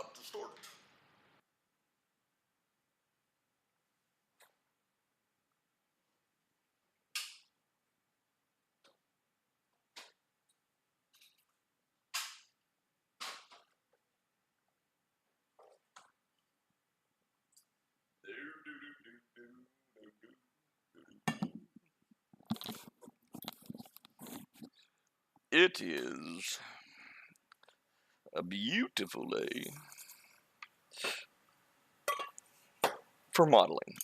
about to start. It is a beautiful day for modeling.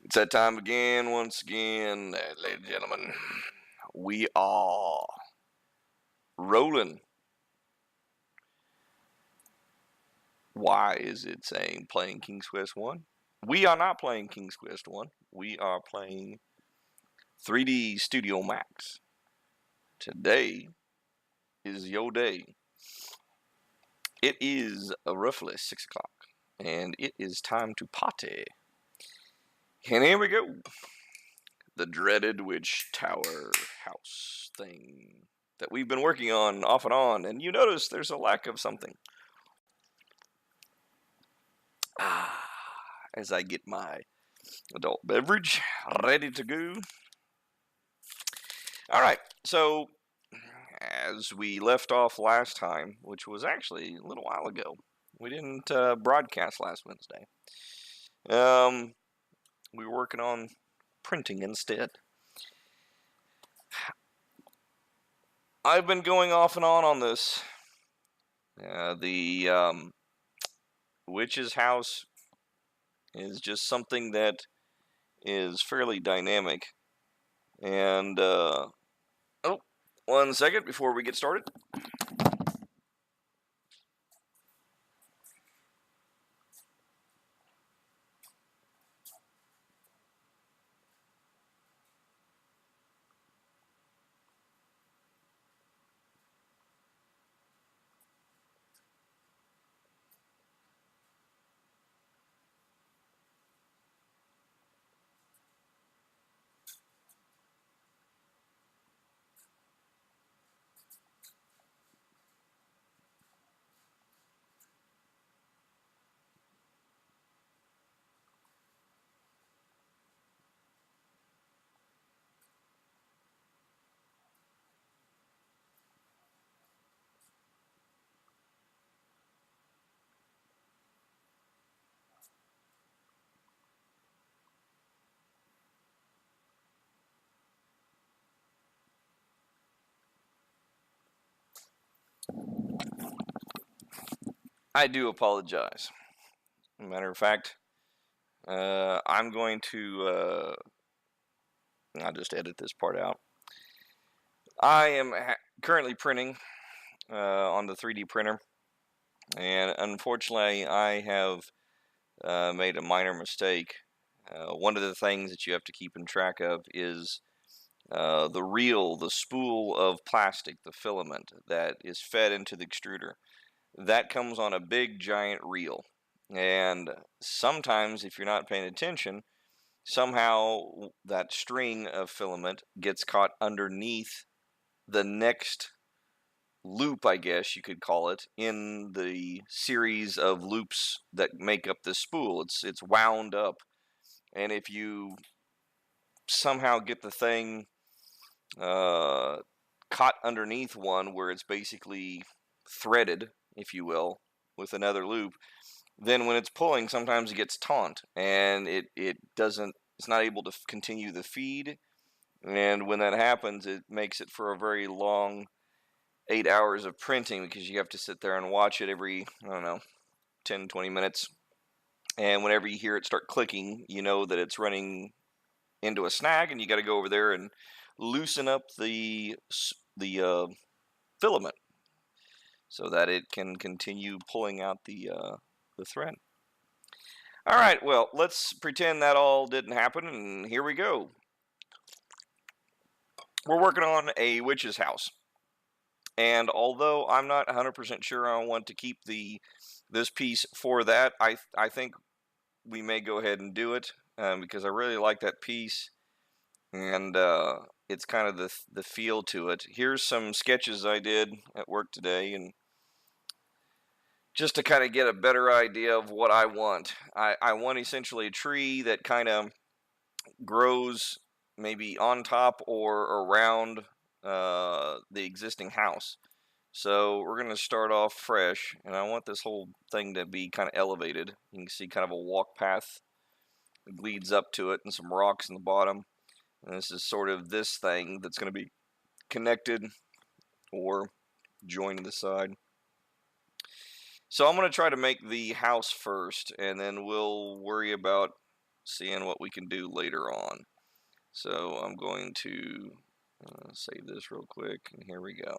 It's that time again, once again, ladies and gentlemen. We are rolling. Why is it saying playing King's Quest 1? We are not playing King's Quest 1. We are playing 3D Studio Max. Today is your day. It is roughly 6 o'clock, and it is time to party. And here we go. The dreaded Witch Tower house thing that we've been working on off and on, and you notice there's a lack of something. As I get my adult beverage ready to go. Alright, so as we left off last time, which was actually a little while ago, we didn't broadcast last Wednesday. We were working on printing instead. I've been going off and on this. The witch's house is just something that is fairly dynamic. And, oh, 1 second before we get started. I do apologize. Matter of fact, I'm going to, I'll just edit this part out. I am currently printing on the 3D printer, and unfortunately I have made a minor mistake. One of the things that you have to keep in track of is the reel, the spool of plastic, the filament that is fed into the extruder. That comes on a big giant reel, and sometimes if you're not paying attention, somehow that string of filament gets caught underneath the next loop, I guess you could call it, in the series of loops that make up this spool. It's wound up, and if you somehow get the thing caught underneath one where it's basically threaded, if you will, with another loop, then when it's pulling, sometimes it gets taut, and it doesn't. It's not able to continue the feed, and when that happens, it makes it for a very long 8 hours of printing because you have to sit there and watch it every, I don't know, 10, 20 minutes. And whenever you hear it start clicking, you know that it's running into a snag, and you got to go over there and loosen up the filament so that it can continue pulling out the thread. All right, well, let's pretend that all didn't happen, and here we go. We're working on a witch's house, and although I'm not 100% sure I want to keep this piece for that, I think we may go ahead and do it because I really like that piece, and it's kind of the feel to it. Here's some sketches I did at work today, and just to kind of get a better idea of what I want. I want essentially a tree that kind of grows maybe on top or around the existing house. So we're going to start off fresh, and I want this whole thing to be kind of elevated. You can see kind of a walk path that leads up to it and some rocks in the bottom. And this is sort of this thing that's going to be connected or joined to the side. So I'm going to try to make the house first, and then we'll worry about seeing what we can do later on. So I'm going to save this real quick, and here we go.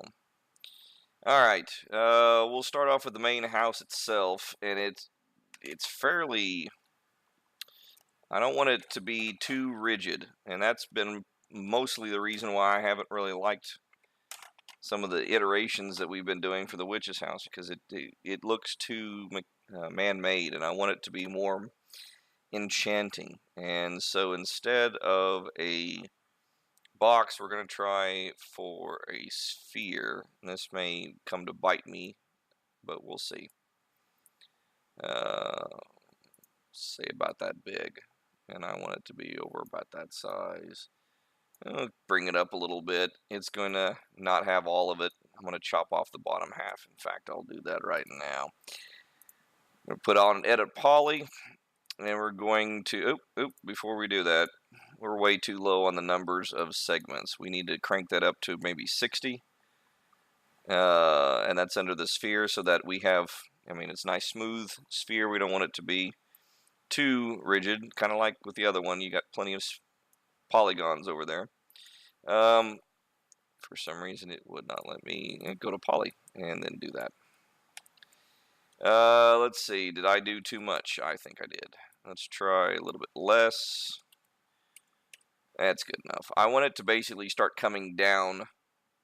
Alright, we'll start off with the main house itself, and it's fairly... I don't want it to be too rigid, and that's been mostly the reason why I haven't really liked some of the iterations that we've been doing for the witch's house, because it looks too man-made, and I want it to be more enchanting. And so instead of a box, we're going to try for a sphere. And this may come to bite me, but we'll see. Say about that big, and I want it to be over about that size. I'll bring it up a little bit. It's going to not have all of it. I'm going to chop off the bottom half. In fact, I'll do that right now. I'm going to put on edit poly, and we're going to, before we do that, we're way too low on the numbers of segments. We need to crank that up to maybe 60, and that's under the sphere, so that we have, I mean, it's a nice smooth sphere. We don't want it to be too rigid, kind of like with the other one. You got plenty of polygons over there. For some reason it would not let me go to poly and then do that. Let's see, did I do too much? I think I did. Let's try a little bit less. That's good enough. I want it to basically start coming down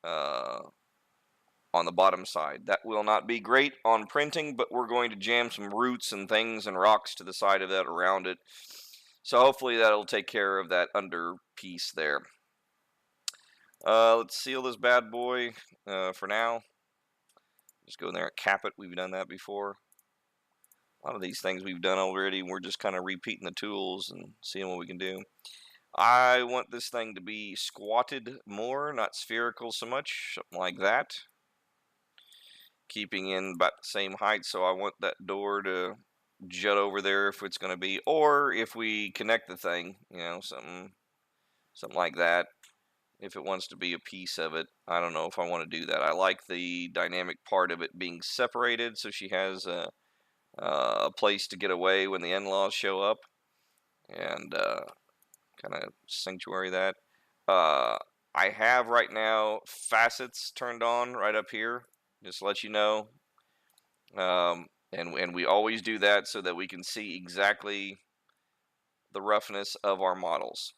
on the bottom side. That will not be great on printing, but we're going to jam some roots and things and rocks to the side of that around it. So hopefully that'll take care of that under piece there. Let's seal this bad boy for now. Just go in there and cap it. We've done that before. A lot of these things we've done already. We're just kind of repeating the tools and seeing what we can do. I want this thing to be squatted more, not spherical so much, something like that. Keeping in about the same height, so I want that door to jut over there if it's going to be, or if we connect the thing, you know, something like that. If it wants to be a piece of it, I don't know if I want to do that. I like the dynamic part of it being separated, so she has a place to get away when the in-laws show up, and kind of sanctuary that. I have right now facets turned on right up here, just to let you know. And we always do that so that we can see exactly the roughness of our models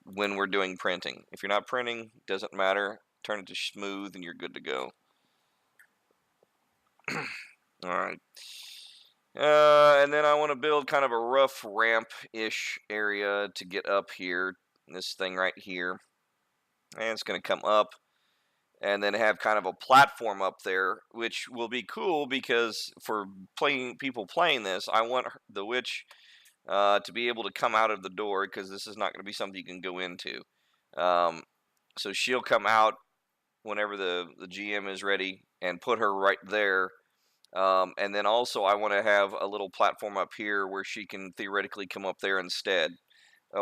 when we're doing printing. If you're not printing, doesn't matter. Turn it to smooth and you're good to go. Alright. And then I want to build kind of a rough ramp-ish area to get up here. This thing right here. And it's going to come up. And then have kind of a platform up there, which will be cool because for people playing this, I want the witch to be able to come out of the door, because this is not going to be something you can go into. So she'll come out whenever the GM is ready and put her right there. And then also I want to have a little platform up here where she can theoretically come up there instead.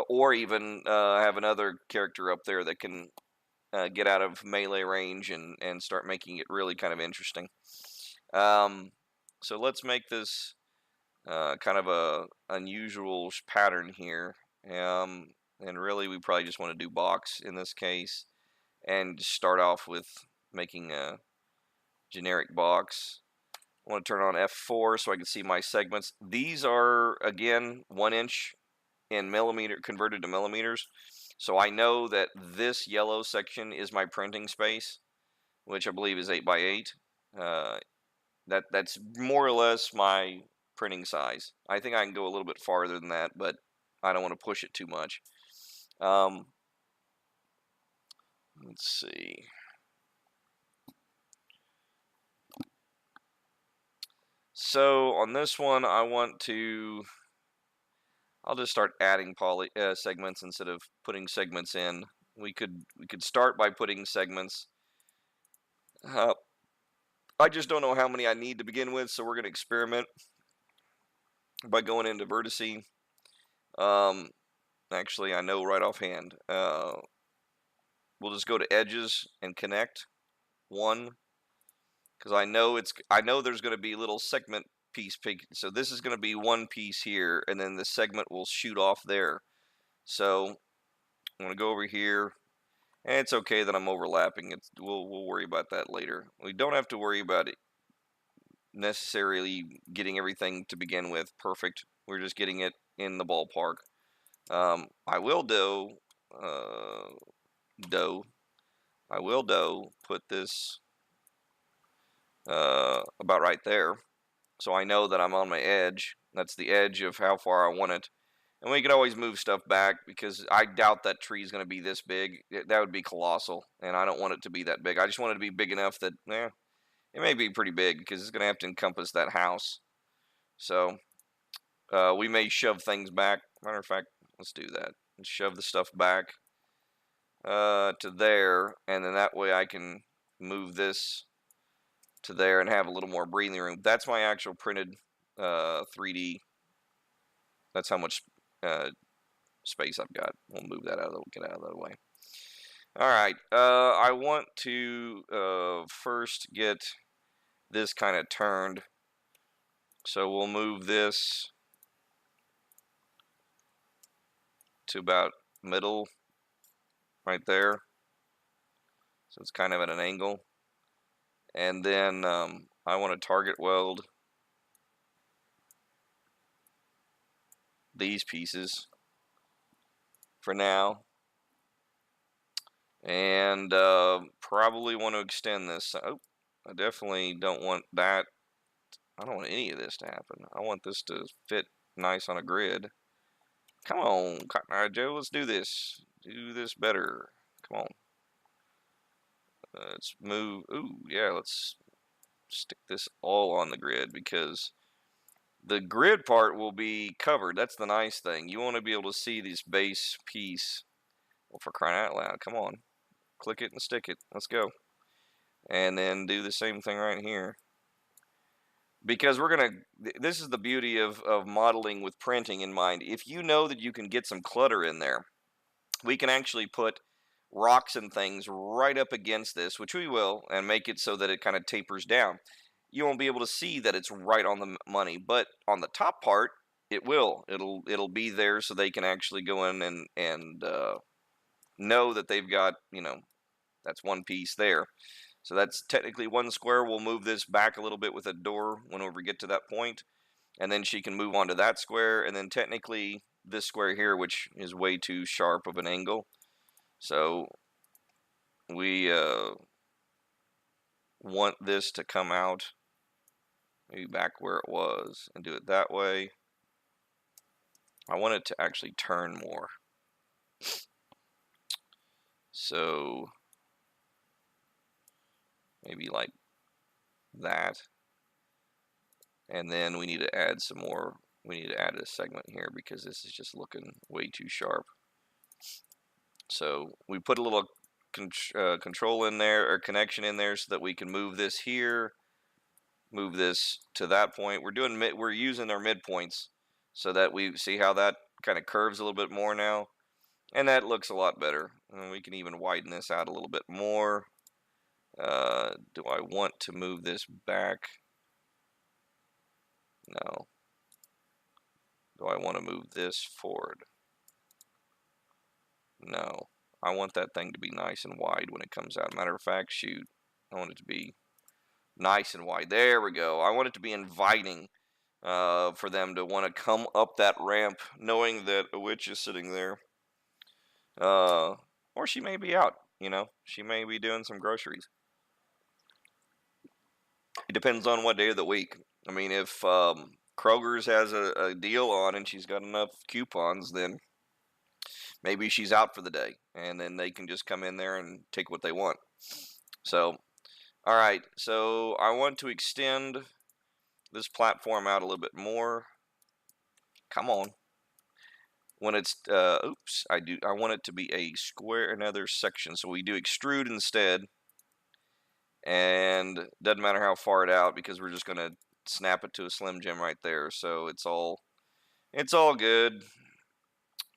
Or even have another character up there that can get out of melee range and start making it really kind of interesting. So let's make this kind of a unusual pattern here. And really we probably just want to do box in this case and just start off with making a generic box. I want to turn on F4 so I can see my segments. These are, again, 1 inch in millimeter, converted to millimeters. So I know that this yellow section is my printing space, which I believe is 8 by 8. That's more or less my printing size. I think I can go a little bit farther than that, but I don't want to push it too much. Let's see. So on this one, I'll just start adding segments instead of putting segments in. We could start by putting segments. Uh, I just don't know how many I need to begin with, so we're going to experiment by going into vertice. Actually, I know right offhand. We'll just go to edges and connect one, because I know there's going to be a little segment piece. So this is going to be one piece here, and then the segment will shoot off there. So I'm going to go over here, and it's okay that I'm overlapping. We'll worry about that later. We don't have to worry about it necessarily getting everything to begin with perfect. We're just getting it in the ballpark. I will put this about right there, so I know that I'm on my edge. That's the edge of how far I want it. And we could always move stuff back, because I doubt that tree is going to be this big. That would be colossal, and I don't want it to be that big. I just want it to be big enough that, it may be pretty big, because it's going to have to encompass that house. So we may shove things back. Matter of fact, let's do that. Let's shove the stuff back to there, and then that way I can move this to there and have a little more breathing room. That's my actual printed 3D. That's how much space I've got. We'll move that get out of the way. All right. I want to first get this kind of turned. So we'll move this to about middle, right there. So it's kind of at an angle. And then I want to target weld these pieces for now. And probably want to extend this. Oh, I definitely don't want that. I don't want any of this to happen. I want this to fit nice on a grid. Come on, Cotton Eye Joe, let's do this. Do this better. Come on. Let's move. Ooh, yeah, let's stick this all on the grid, because the grid part will be covered. That's the nice thing. You want to be able to see this base piece. Well, for crying out loud, come on. Click it and stick it. Let's go. And then do the same thing right here. Because this is the beauty of modeling with printing in mind. If you know that you can get some clutter in there, we can actually put rocks and things right up against this, which we will, and make it so that it kind of tapers down. You won't be able to see that it's right on the money, but on the top part, it will. It'll be there, so they can actually go in and know that they've got, that's one piece there. So that's technically one square. We'll move this back a little bit with a door whenever we get to that point, and then she can move on to that square, and then technically this square here, which is way too sharp of an angle. So we want this to come out maybe back where it was and do it that way. I want it to actually turn more. So maybe like that. And then we need to add some more. We need to add a segment here, because this is just looking way too sharp. So we put a little control in there, or connection in there, so that we can move this here, move this to that point. We're using our midpoints, so that we see how that kind of curves a little bit more now, and that looks a lot better. And we can even widen this out a little bit more. Do I want to move this back? No. Do I want to move this forward? No. I want that thing to be nice and wide when it comes out. Matter of fact, shoot, I want it to be nice and wide. There we go. I want it to be inviting for them to want to come up that ramp, knowing that a witch is sitting there. Or she may be out, She may be doing some groceries. It depends on what day of the week. I mean, if Kroger's has a deal on and she's got enough coupons, then maybe she's out for the day, and then they can just come in there and take what they want. So, all right, so I want to extend this platform out a little bit more. Come on. When it's, oops, I want it to be a square, another section. So we do extrude instead. And doesn't matter how far it out because we're just going to snap it to a Slim Jim right there. So it's all good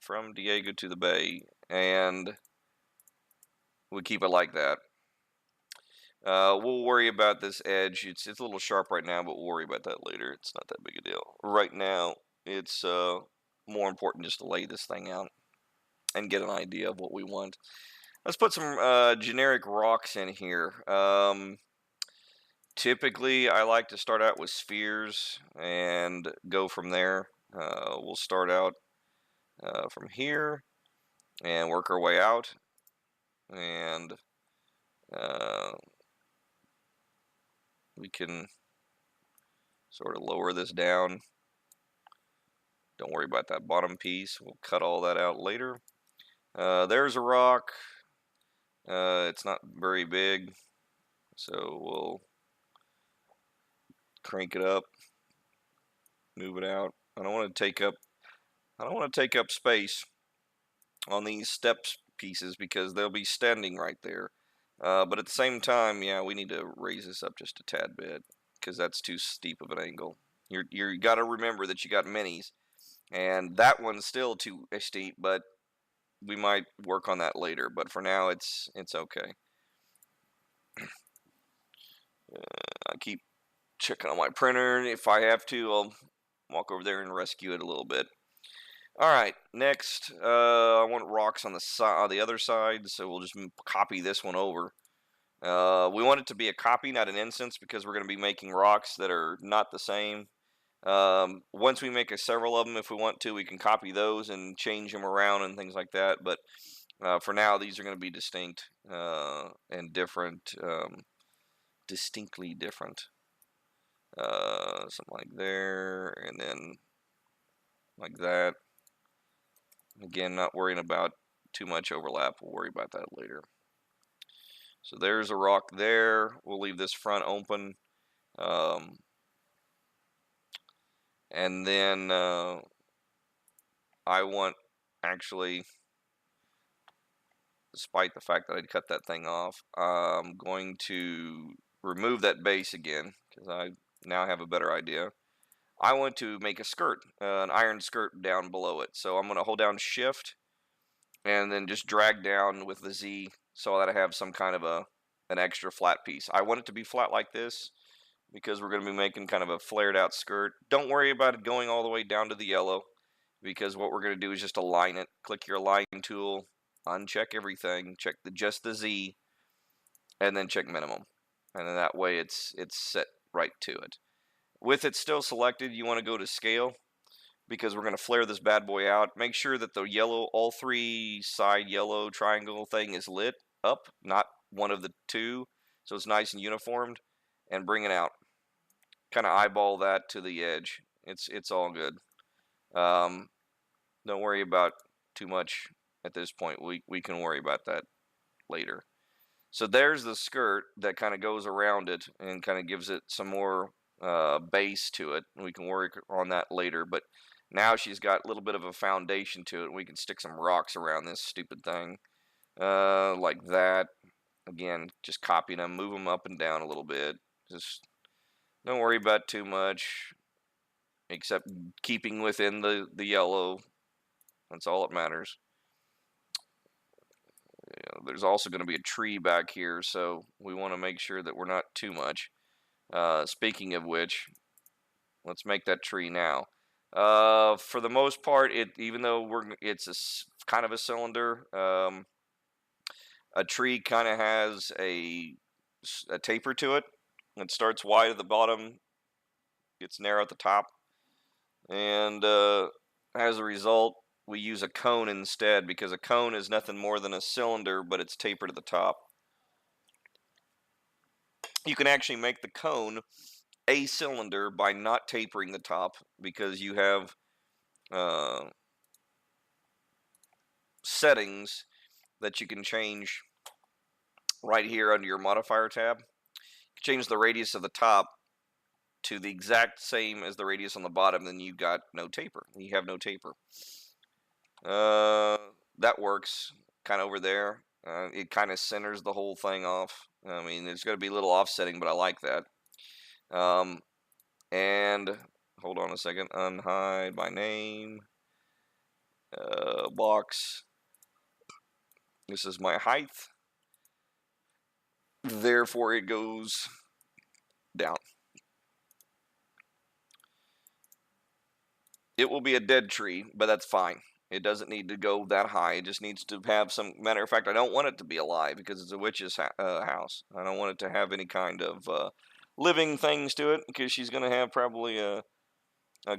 from Diego to the Bay. And we keep it like that. We'll worry about this edge. It's a little sharp right now, but we'll worry about that later. It's not that big a deal. Right now, it's more important just to lay this thing out and get an idea of what we want. Let's put some generic rocks in here. Typically, I like to start out with spheres and go from there. We'll start out from here and work our way out. And we can sort of lower this down. Don't worry about that bottom piece. We'll cut all that out later. There's a rock. It's not very big, so we'll crank it up, move it out. I don't want to take up space on these steps pieces because they'll be standing right there. But at the same time, yeah, we need to raise this up just a tad bit because that's too steep of an angle. You got to remember that you got minis, and that one's still too steep, but we might work on that later. But for now, it's okay. I keep checking on my printer. If I have to, I'll walk over there and rescue it a little bit. All right, next, I want rocks on the other side, so we'll just copy this one over. We want it to be a copy, not an instance, because we're going to be making rocks that are not the same. Once we make several of them, if we want to, we can copy those and change them around and things like that. But for now, these are going to be distinct and different, distinctly different. Something like there, and then like that. Again, not worrying about too much overlap. We'll worry about that later. So there's a rock there. We'll leave this front open. And then I want, actually, despite the fact that I'd cut that thing off, I'm going to remove that base again because I now have a better idea. I want to make a skirt, an iron skirt down below it. So I'm going to hold down Shift and then just drag down with the Z so that I have some kind of an extra flat piece. I want it to be flat like this because we're going to be making kind of a flared out skirt. Don't worry about it going all the way down to the yellow because what we're going to do is just align it. Click your align tool, uncheck everything, check just the Z, and then check minimum. And then that way it's set right to it. With it still selected, you want to go to scale because we're going to flare this bad boy out. Make sure that the yellow, all three side yellow triangle thing is lit up, not one of the two, so it's nice and uniformed, and bring it out. Kind of eyeball that to the edge. It's all good. Don't worry about too much at this point. We can worry about that later. So there's the skirt that kind of goes around it and kind of gives it some more base to it. We can work on that later, but now she's got a little bit of a foundation to it. We can stick some rocks around this stupid thing like that. Again, just copy them, move them up and down a little bit. Just don't worry about too much, except keeping within the yellow. That's all that matters. There's also going to be a tree back here, so we want to make sure that we're not too much. Speaking of which, let's make that tree now. For the most part, even though it's kind of a cylinder, a tree kind of has a taper to it. It starts wide at the bottom, gets narrow at the top, and as a result, we use a cone instead because a cone is nothing more than a cylinder, but it's tapered at the top. You can actually make the cone a cylinder by not tapering the top because you have settings that you can change right here under your modifier tab. Change the radius of the top to the exact same as the radius on the bottom, then you got no taper. You have no taper. That works kind of over there. It kind of centers the whole thing off. I mean, it's going to be a little offsetting, but I like that. And hold on a second. Unhide by name. Box. This is my height. Therefore, it goes down. It will be a dead tree, but that's fine. It doesn't need to go that high. It just needs to have some. Matter of fact, I don't want it to be alive because it's a witch's house. I don't want it to have any kind of living things to it because she's going to have probably a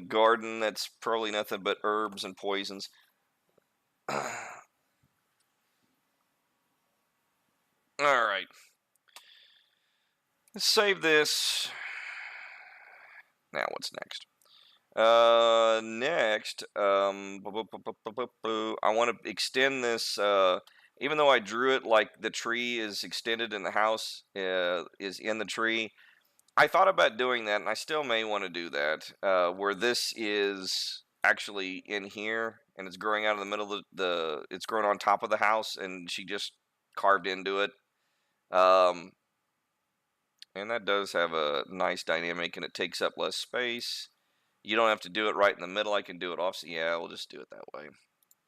garden that's probably nothing but herbs and poisons. All right. Let's save this. Now, what's next? Next, I want to extend this, even though I drew it like the tree is extended and the house is in the tree. I thought about doing that, and I still may want to do that, where this is actually in here, and it's growing out of the middle of it's growing on top of the house, and she just carved into it. And that does have a nice dynamic, and it takes up less space. You don't have to do it right in the middle. I can do it off. Yeah, we'll just do it that way.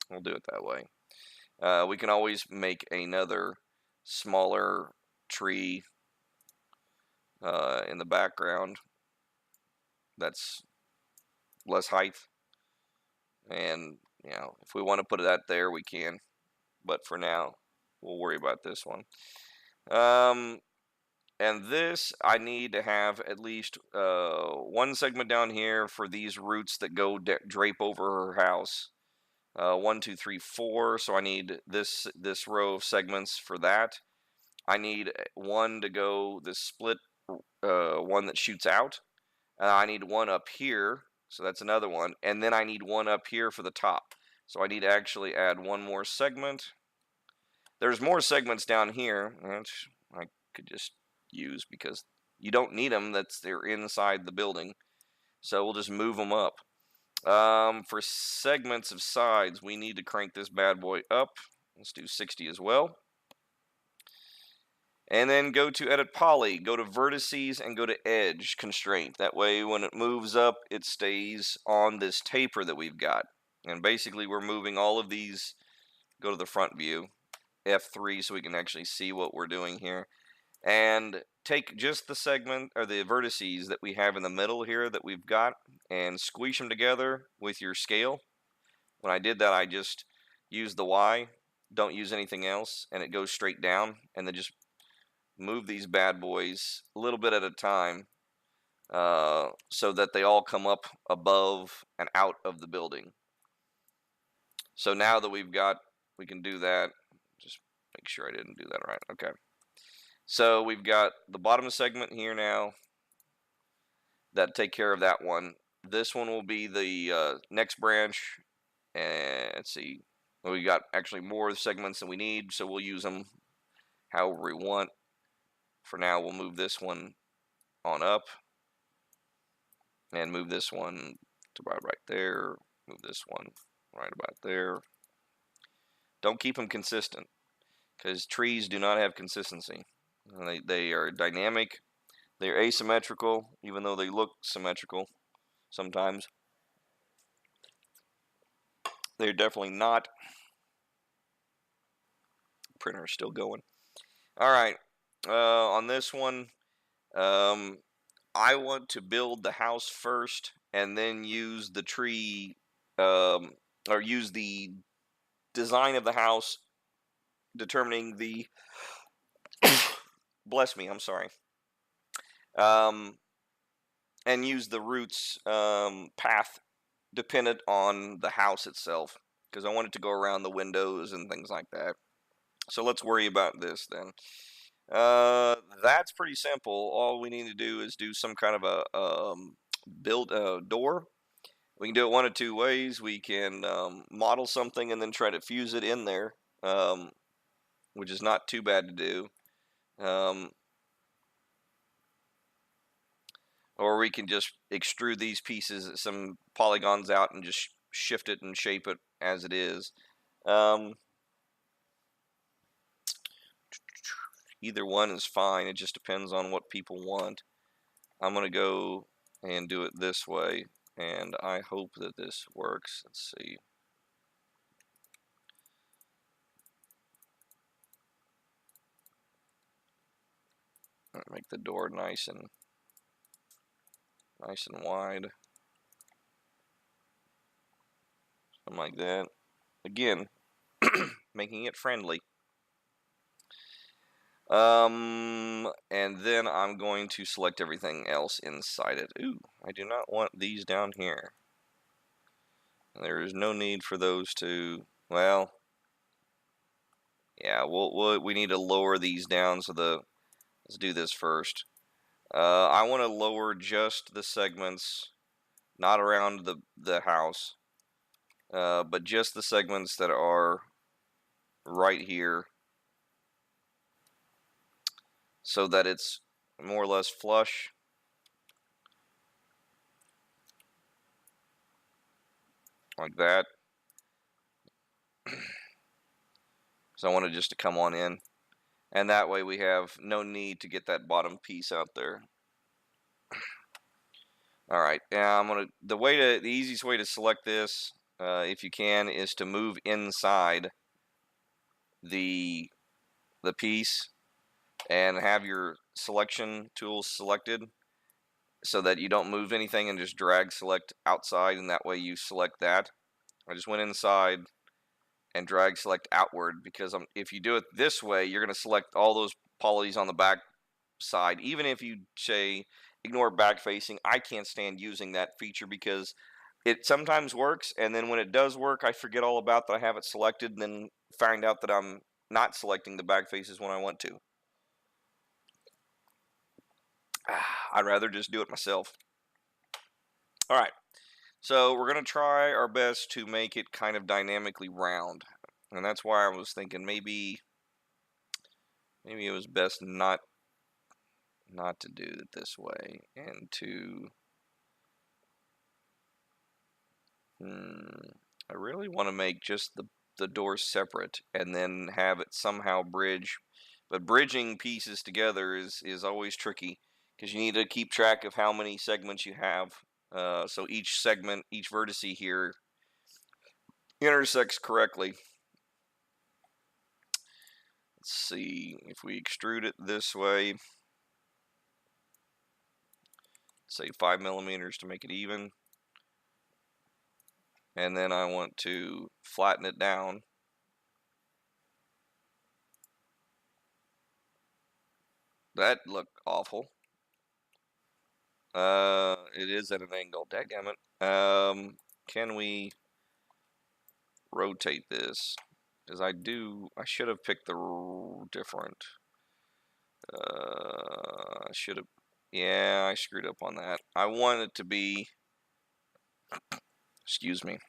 We'll do it that way. We can always make another smaller tree in the background that's less height. And, you know, if we want to put that there, we can. But for now, we'll worry about this one. And this, I need to have at least one segment down here for these roots that go drape over her house. 1, 2, 3, 4. So I need this row of segments for that. I need one to go this split one that shoots out. I need one up here. So that's another one. And then I need one up here for the top. So I need to actually add one more segment. There's more segments down here, which I could just use because you don't need them. They're inside the building, so we'll just move them up. For segments of sides, we need to crank this bad boy up. Let's do 60 as well, and then go to edit poly, go to vertices, and go to edge constraint. That way when it moves up, it stays on this taper that we've got. And basically we're moving all of these. Go to the front view, F3, so we can actually see what we're doing here. And take just the segment or the vertices that we have in the middle here that we've got and squish them together with your scale. When I did that, I just used the Y, don't use anything else, and it goes straight down. And then just move these bad boys a little bit at a time so that they all come up above and out of the building. So now that we can do that. Just make sure I didn't do that right. Okay. So we've got the bottom segment here now. That take care of that one. This one will be the next branch. And let's see. We got actually more segments than we need, so we'll use them however we want. For now, we'll move this one on up. And move this one to about right there. Move this one right about there. Don't keep them consistent, because trees do not have consistency. They are dynamic. They're asymmetrical, even though they look symmetrical sometimes. They're definitely not. Printer is still going. All right. On this one, I want to build the house first and then use the tree, or use the design of the house, determining the bless me, I'm sorry. And use the roots path dependent on the house itself, because I want it to go around the windows and things like that. So let's worry about this then. That's pretty simple. All we need to do is do some kind of a build a door. We can do it one of two ways. We can model something and then try to fuse it in there, which is not too bad to do. or we can just extrude these pieces, some polygons out, and just shift it and shape it as it is. Either one is fine. It just depends on what people want. I'm going to go and do it this way, and I hope that this works. Let's see. Make the door nice and wide. Something like that. Again, making it friendly. And then I'm going to select everything else inside it. Ooh, I do not want these down here. There is no need for those to, well, yeah, we need to lower these down, so let's do this first. I want to lower just the segments, not around the house, but just the segments that are right here, so that it's more or less flush. Like that. So I want it just to come on in, and that way we have no need to get that bottom piece out there. All right, now the easiest way to select this, if you can, is to move inside the piece and have your selection tools selected, so that you don't move anything and just drag select outside, and that way you select that. I just went inside and drag select outward, because if you do it this way, you're going to select all those polys on the back side. Even if you say ignore back facing, I can't stand using that feature because it sometimes works, and then when it does work, I forget all about that I have it selected, and then find out that I'm not selecting the back faces when I want to. I'd rather just do it myself. All right, so we're going to try our best to make it kind of dynamically round, and that's why I was thinking maybe it was best not to do it this way, and to I really want to make just the doors separate and then have it somehow bridge, but bridging pieces together is always tricky, because you need to keep track of how many segments you have, so each segment, each vertex here intersects correctly. Let's see, if we extrude it this way, say 5 millimeters to make it even, and then I want to flatten it down. That looked awful. It is at an angle. Dadgummit. Can we rotate this? Because I should have picked the different. I should have. Yeah, I screwed up on that. I want it to be. Excuse me.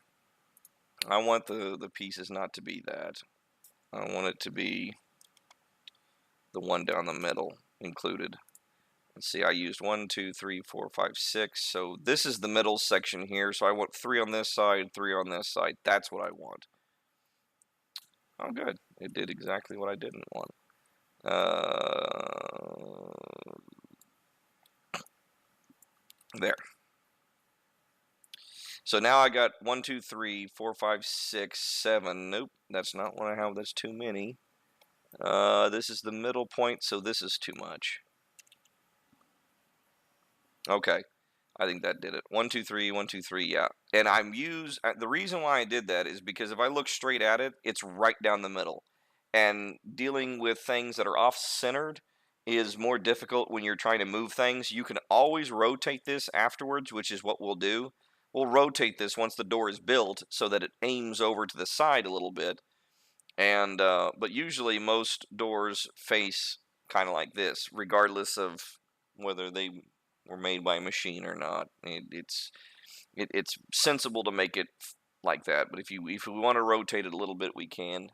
I want the pieces not to be that. I want it to be the one down the middle included. Let's see, I used 1, 2, 3, 4, 5, 6. So this is the middle section here. So I want 3 on this side, 3 on this side. That's what I want. Oh, good. It did exactly what I didn't want. There. So now I got 1, 2, 3, 4, 5, 6, 7. Nope, that's not what I have. That's too many. This is the middle point, so this is too much. Okay, I think that did it. 1, 2, 3, 1, 2, 3, yeah. And the reason why I did that is because if I look straight at it, it's right down the middle. And dealing with things that are off-centered is more difficult when you're trying to move things. You can always rotate this afterwards, which is what we'll do. We'll rotate this once the door is built so that it aims over to the side a little bit. And but usually most doors face kind of like this, regardless of whether they were made by a machine or not. It's sensible to make it like that. But if we want to rotate it a little bit, we can.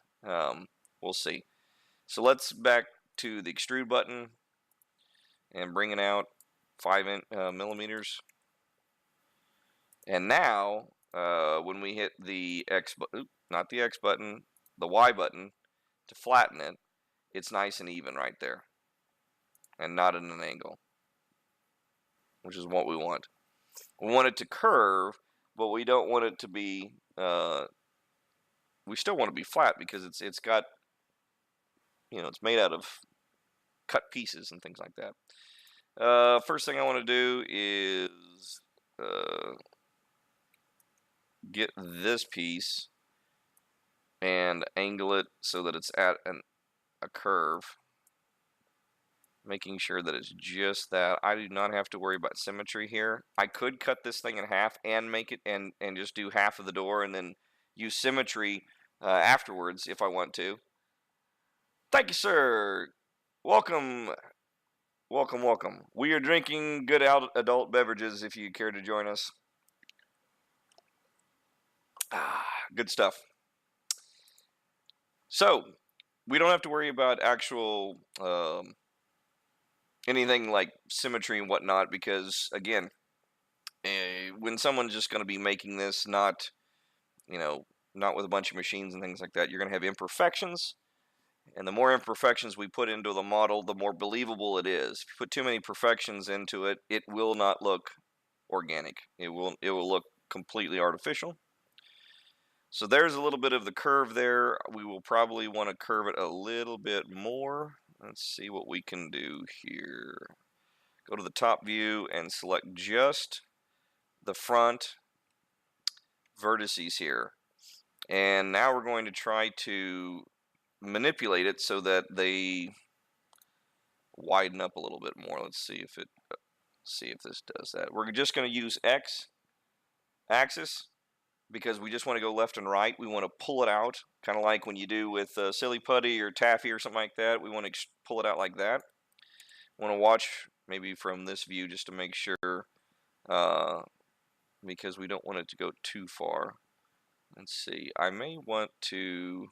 We'll see. So let's back to the extrude button and bring it out. millimeters. And now, when we hit the not the X button, the Y button to flatten it, it's nice and even right there, and not at an angle, which is what we want. We want it to curve, but we don't want it to be. We still want to be flat because it's got, it's made out of cut pieces and things like that. First thing I want to do is get this piece and angle it so that it's at a curve, making sure that it's just that. I do not have to worry about symmetry here. I could cut this thing in half and make it and just do half of the door and then use symmetry afterwards if I want to. Thank you, sir. Welcome. Welcome, welcome. We are drinking good adult beverages if you care to join us. Good stuff. So, we don't have to worry about actual anything like symmetry and whatnot because, again, when someone's just going to be making this, not with a bunch of machines and things like that, you're going to have imperfections. And the more imperfections we put into the model, the more believable it is. If you put too many perfections into it, it will not look organic. It will look completely artificial. So there's a little bit of the curve there. We will probably want to curve it a little bit more. Let's see what we can do here. Go to the top view and select just the front vertices here. And now we're going to try to manipulate it so that they widen up a little bit more. Let's see if this does that. We're just going to use X axis because we just want to go left and right. We want to pull it out, kind of like when you do with silly putty or taffy or something like that. We want to pull it out like that. I want to watch maybe from this view just to make sure, because we don't want it to go too far. Let's see. I may want to.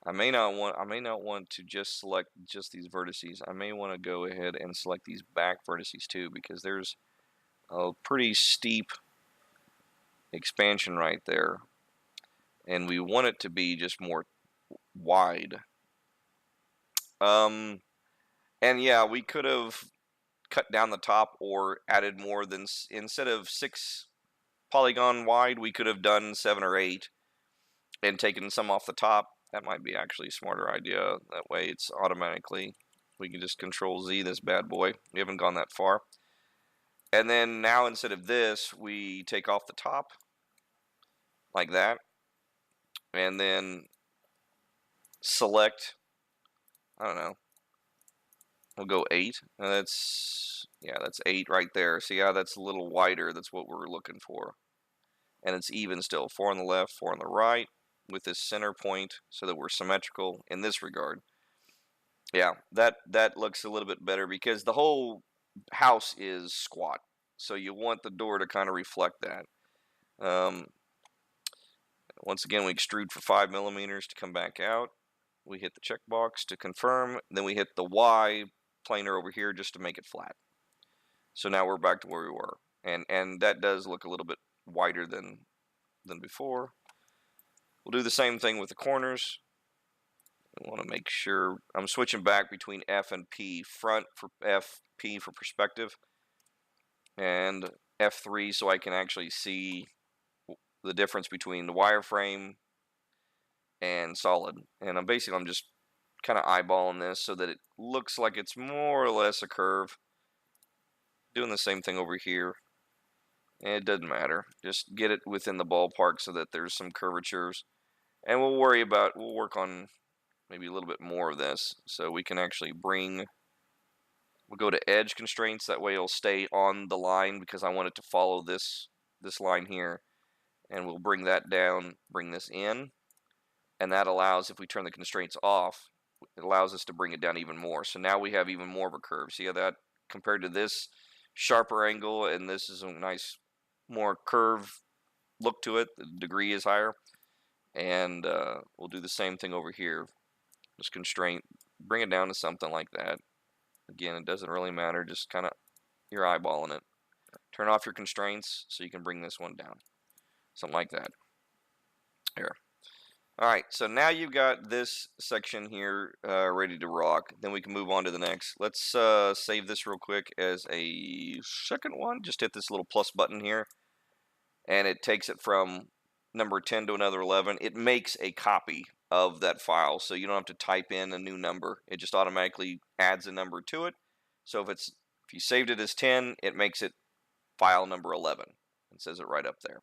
I may not want to just select just these vertices. I may want to go ahead and select these back vertices too, because there's a pretty steep expansion right there, and we want it to be just more wide. And yeah, we could have cut down the top or added more than, instead of 6 polygon wide, we could have done 7 or 8 and taken some off the top. That might be actually a smarter idea. That way it's automatically, we can just Control Z this bad boy. We haven't gone that far. And then now instead of this, we take off the top like that. And then select, I don't know, we'll go 8. And that's 8 right there. See how that's a little wider? That's what we're looking for. And it's even still. 4 on the left, 4 on the right, with this center point so that we're symmetrical in this regard. Yeah, that looks a little bit better because the whole house is squat. So you want the door to kind of reflect that. Once again, we extrude for 5 millimeters to come back out. We hit the checkbox to confirm. Then we hit the Y planer over here just to make it flat. So now we're back to where we were. And that does look a little bit wider than before. We'll do the same thing with the corners. I want to make sure I'm switching back between F and P. Front for F, P for perspective, and F3 so I can actually see the difference between the wireframe and solid. And I'm just kind of eyeballing this so that it looks like it's more or less a curve. Doing the same thing over here. It doesn't matter. Just get it within the ballpark so that there's some curvatures. And we'll work on maybe a little bit more of this. So we can actually we'll go to edge constraints. That way it'll stay on the line because I want it to follow this line here. And we'll bring that down, bring this in. And that allows, if we turn the constraints off, it allows us to bring it down even more. So now we have even more of a curve. See how that, compared to this sharper angle, and this is a nice, more curve look to it. The degree is higher. And we'll do the same thing over here. Just constraint bring it down to something like that. Again, it doesn't really matter, just kind of you're eyeballing it. Turn off your constraints so you can bring this one down. Something like that. Here. Alright, so now you've got this section here ready to rock. Then we can move on to the next. Let's save this real quick as a second one. Just hit this little plus button here, and it takes it from number 10 to another 11. It makes a copy of that file, so you don't have to type in a new number. It just automatically adds a number to it. So if you saved it as 10, it makes it file number 11 and says it right up there.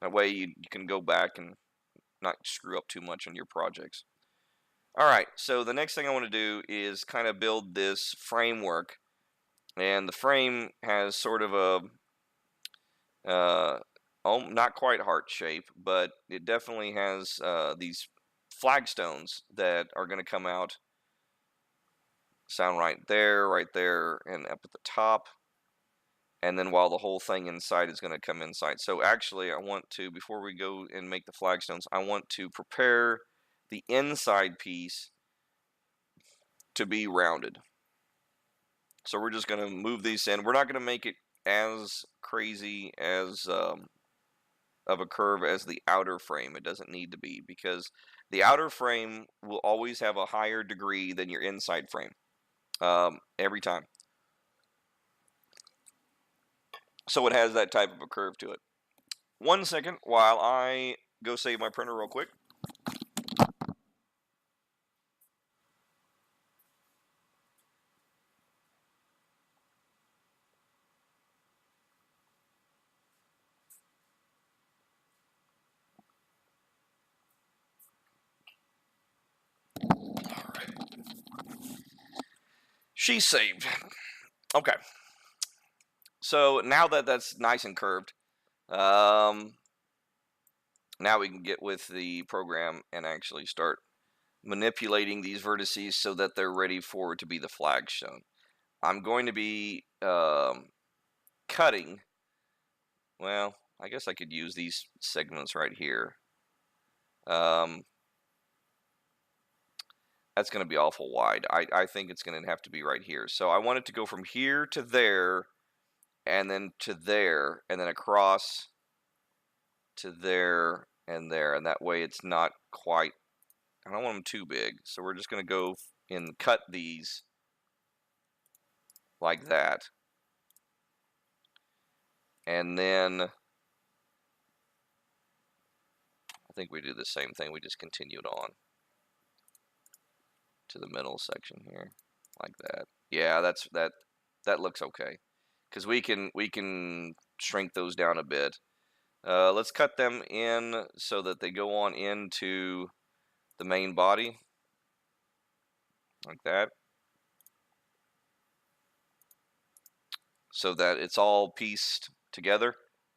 That way you can go back and not screw up too much on your projects. Alright, so the next thing I want to do is kind of build this framework. And the frame has sort of a not quite heart shape, but it definitely has these flagstones that are going to come out, sound right there, and up at the top. And then while the whole thing inside is going to come inside. So actually, I want to, before we go and make the flagstones, I want to prepare the inside piece to be rounded. So we're just going to move these in. We're not going to make it as crazy as of a curve as the outer frame. It doesn't need to be, because the outer frame will always have a higher degree than your inside frame every time. So it has that type of a curve to it. 1 second while I go save my printer real quick. She's saved. Okay. So now that that's nice and curved, now we can get with the program and actually start manipulating these vertices so that they're ready for it to be the flagstone. I'm going to be cutting, well, I guess I could use these segments right here. That's going to be awful wide. I think it's going to have to be right here. So I want it to go from here to there, and then to there, and then across to there and there. And that way it's not quite, I don't want them too big. So we're just going to go and cut these like that. And then I think we do the same thing. We just continue it on to the middle section here, like that. Yeah, that looks okay, because we can shrink those down a bit. Let's cut them in so that they go on into the main body, like that, so that it's all pieced together.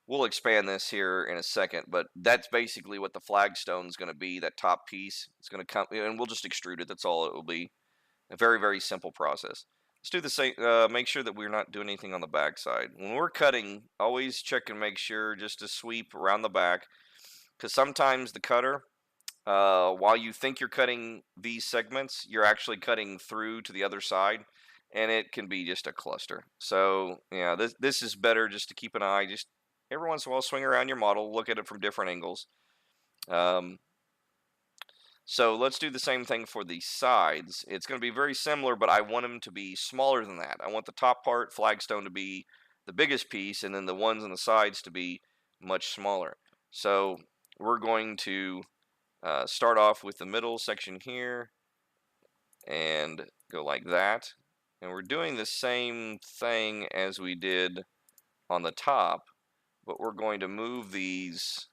We'll expand this here in a second, but that's basically what the flagstone is going to be, that top piece. It's going to come, and we'll just extrude it. That's all it will be. A very, very simple process. Let's do the same, make sure that we're not doing anything on the back side. When we're cutting, always check and make sure just to sweep around the back, because sometimes the cutter, while you think you're cutting these segments, you're actually cutting through to the other side, and it can be just a cluster. So, yeah, this is better just to keep an eye, just every once in a while swing around your model, look at it from different angles. So let's do the same thing for the sides. It's going to be very similar, but I want them to be smaller than that. I want the top part, flagstone, to be the biggest piece, and then the ones on the sides to be much smaller. So we're going to start off with the middle section here and go like that. And we're doing the same thing as we did on the top, but we're going to move these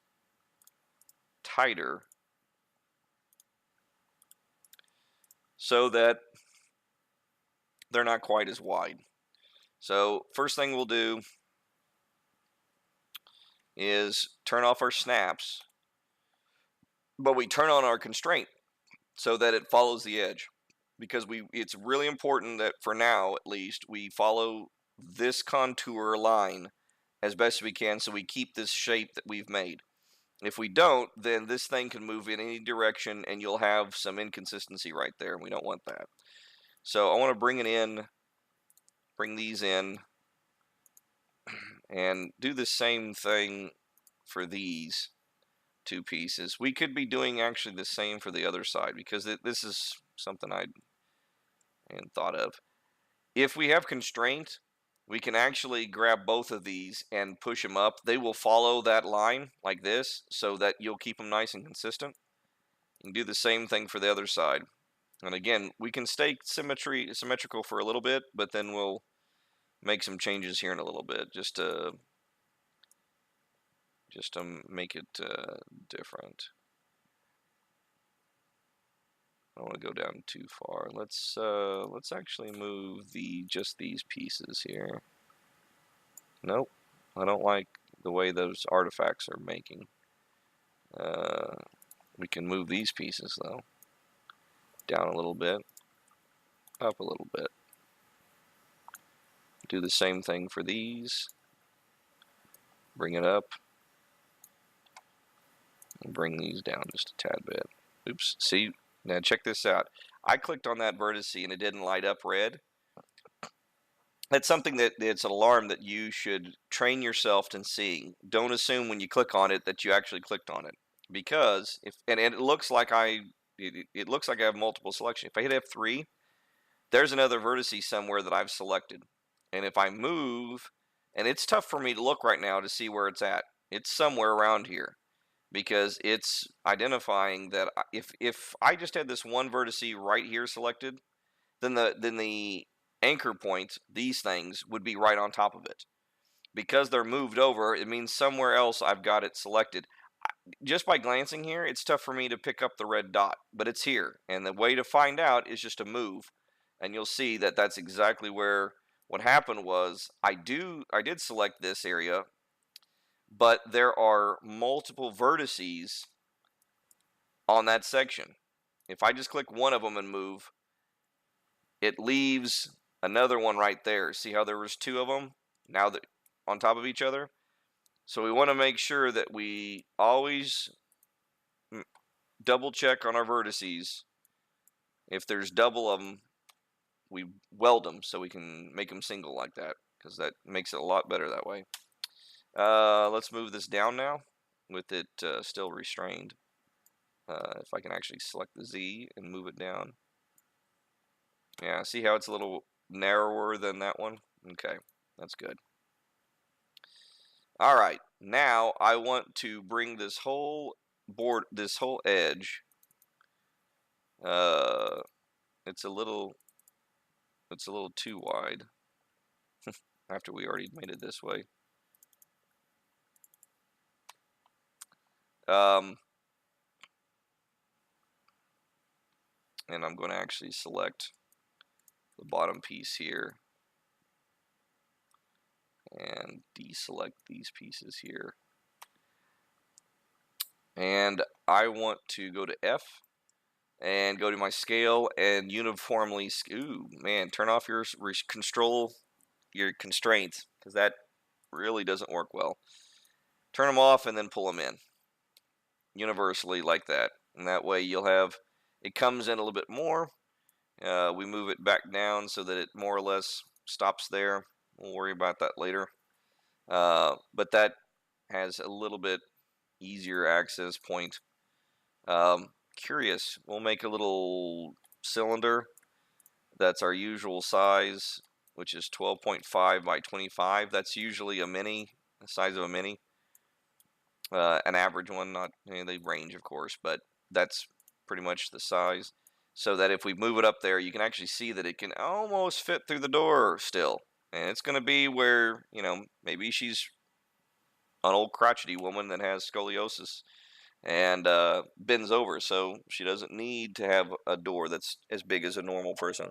tighter so that they're not quite as wide. So first thing we'll do is turn off our snaps, but we turn on our constraint so that it follows the edge, because it's really important that for now at least we follow this contour line as best we can, so we keep this shape that we've made. If we don't, then this thing can move in any direction and you'll have some inconsistency right there, and we don't want that. So I want to bring these in, and do the same thing for these two pieces. We could be doing actually the same for the other side, because this is something I hadn't thought of. If we have constraint, we can actually grab both of these and push them up. They will follow that line like this, so that you'll keep them nice and consistent. You can do the same thing for the other side. And again, we can stay symmetrical for a little bit, but then we'll make some changes here in a little bit, just to make it different. I don't want to go down too far. Let's actually move just these pieces here. Nope, I don't like the way those artifacts are making. We can move these pieces though, down a little bit, up a little bit. Do the same thing for these. Bring it up, and bring these down just a tad bit. Oops, see, now check this out. I clicked on that vertex and it didn't light up red. That's something it's an alarm that you should train yourself in seeing. Don't assume when you click on it that you actually clicked on it, because it looks like it looks like I have multiple selections. If I hit F3, there's another vertex somewhere that I've selected, and if I move, and it's tough for me to look right now to see where it's at. It's somewhere around here, because it's identifying that if I just had this one vertex right here selected, then the anchor point, these things, would be right on top of it. Because they're moved over, it means somewhere else I've got it selected. Just by glancing here, it's tough for me to pick up the red dot, but it's here. And the way to find out is just to move. And you'll see that that's exactly where what happened was I did select this area, but there are multiple vertices on that section. If I just click one of them and move, it leaves another one right there. See how there was two of them now that on top of each other? So we want to make sure that we always double check on our vertices. If there's double of them, we weld them so we can make them single like that, because that makes it a lot better that way. Let's move this down now with it still restrained. If I can actually select the Z and move it down. Yeah, see how it's a little narrower than that one? Okay, that's good. All right, now I want to bring this whole board, this whole edge. It's a little too wide. After we already made it this way. And I'm going to actually select the bottom piece here and deselect these pieces here. And I want to go to F and go to my scale and uniformly, ooh, man, turn off your constraints, because that really doesn't work well. Turn them off and then pull them in universally like that. And that way you'll have, it comes in a little bit more. We move it back down so that it more or less stops there. We'll worry about that later. But that has a little bit easier access point. Curious, we'll make a little cylinder that's our usual size, which is 12.5 by 25. That's usually a mini, the size of a mini. An average one, not, they range of course, but that's pretty much the size. So that if we move it up there, you can actually see that it can almost fit through the door still. And it's going to be where, maybe she's an old crotchety woman that has scoliosis and bends over, so she doesn't need to have a door that's as big as a normal person.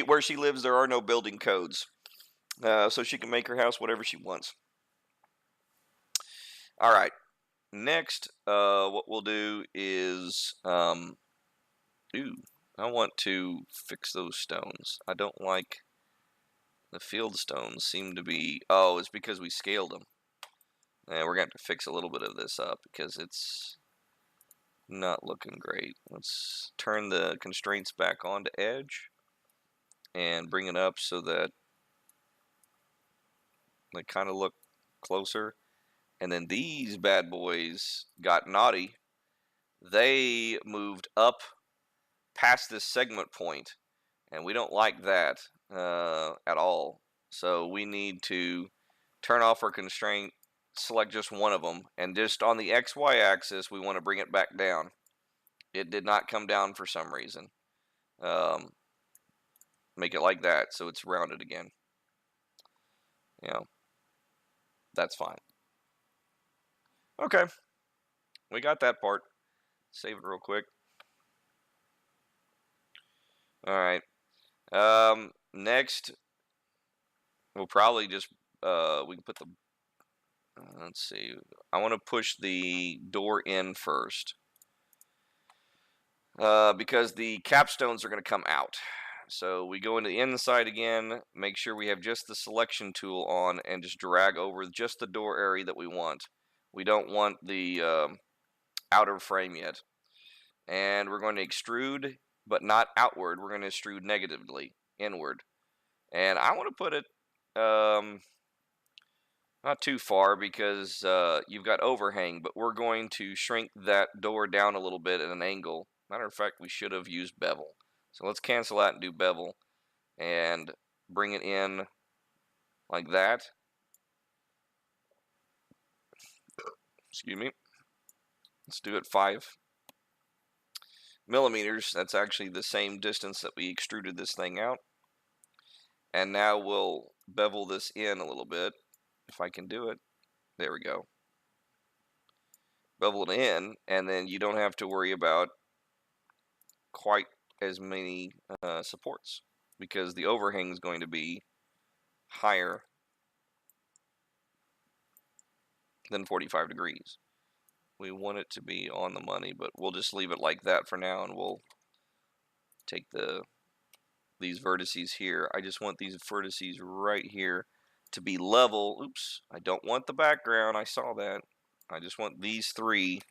Where she lives, there are no building codes, so she can make her house whatever she wants. All right. Next, what we'll do is, I want to fix those stones. I don't like the field stones seem to be, it's because we scaled them. And we're going to have to fix a little bit of this up because it's not looking great. Let's turn the constraints back onto edge and bring it up so that they kind of look closer. And then these bad boys got naughty. They moved up past this segment point, and we don't like that at all. So we need to turn off our constraint, select just one of them, and just on the XY axis, we want to bring it back down. It did not come down for some reason. Make it like that so it's rounded again. You know, that's fine. Okay, we got that part. Save it real quick. All right. Next, we'll probably just we can put the let's see. I want to push the door in first because the capstones are going to come out. So we go into the inside again, make sure we have just the selection tool on, and just drag over just the door area that we want. We don't want the outer frame yet. And we're going to extrude, but not outward. We're going to extrude negatively, inward. And I want to put it not too far because you've got overhang, but we're going to shrink that door down a little bit at an angle. Matter of fact, we should have used bevel. So let's cancel that and do bevel and bring it in like that. Excuse me. Let's do it 5 millimeters. That's actually the same distance that we extruded this thing out. And now we'll bevel this in a little bit, if I can do it. There we go. Bevel it in, and then you don't have to worry about quite as many supports because the overhang is going to be higher than 45 degrees. We want it to be on the money, but we'll just leave it like that for now, and we'll take these vertices here. I just want these vertices right here to be level. Oops, I don't want the background. I saw that. I just want these three.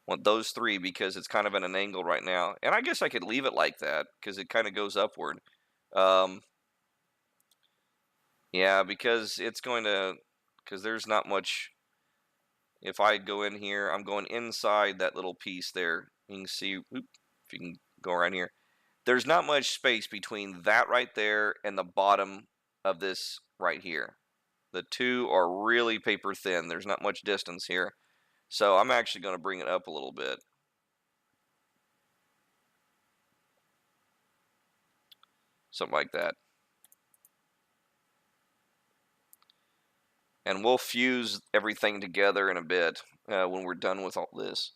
Want those three because it's kind of at an angle right now. And I guess I could leave it like that because it kind of goes upward. Yeah, because it's going to, because there's not much. If I go in here, I'm going inside that little piece there. You can see, if you can go around here. There's not much space between that right there and the bottom of this right here. The two are really paper thin. There's not much distance here. So I'm actually going to bring it up a little bit. Something like that. And we'll fuse everything together in a bit when we're done with all this.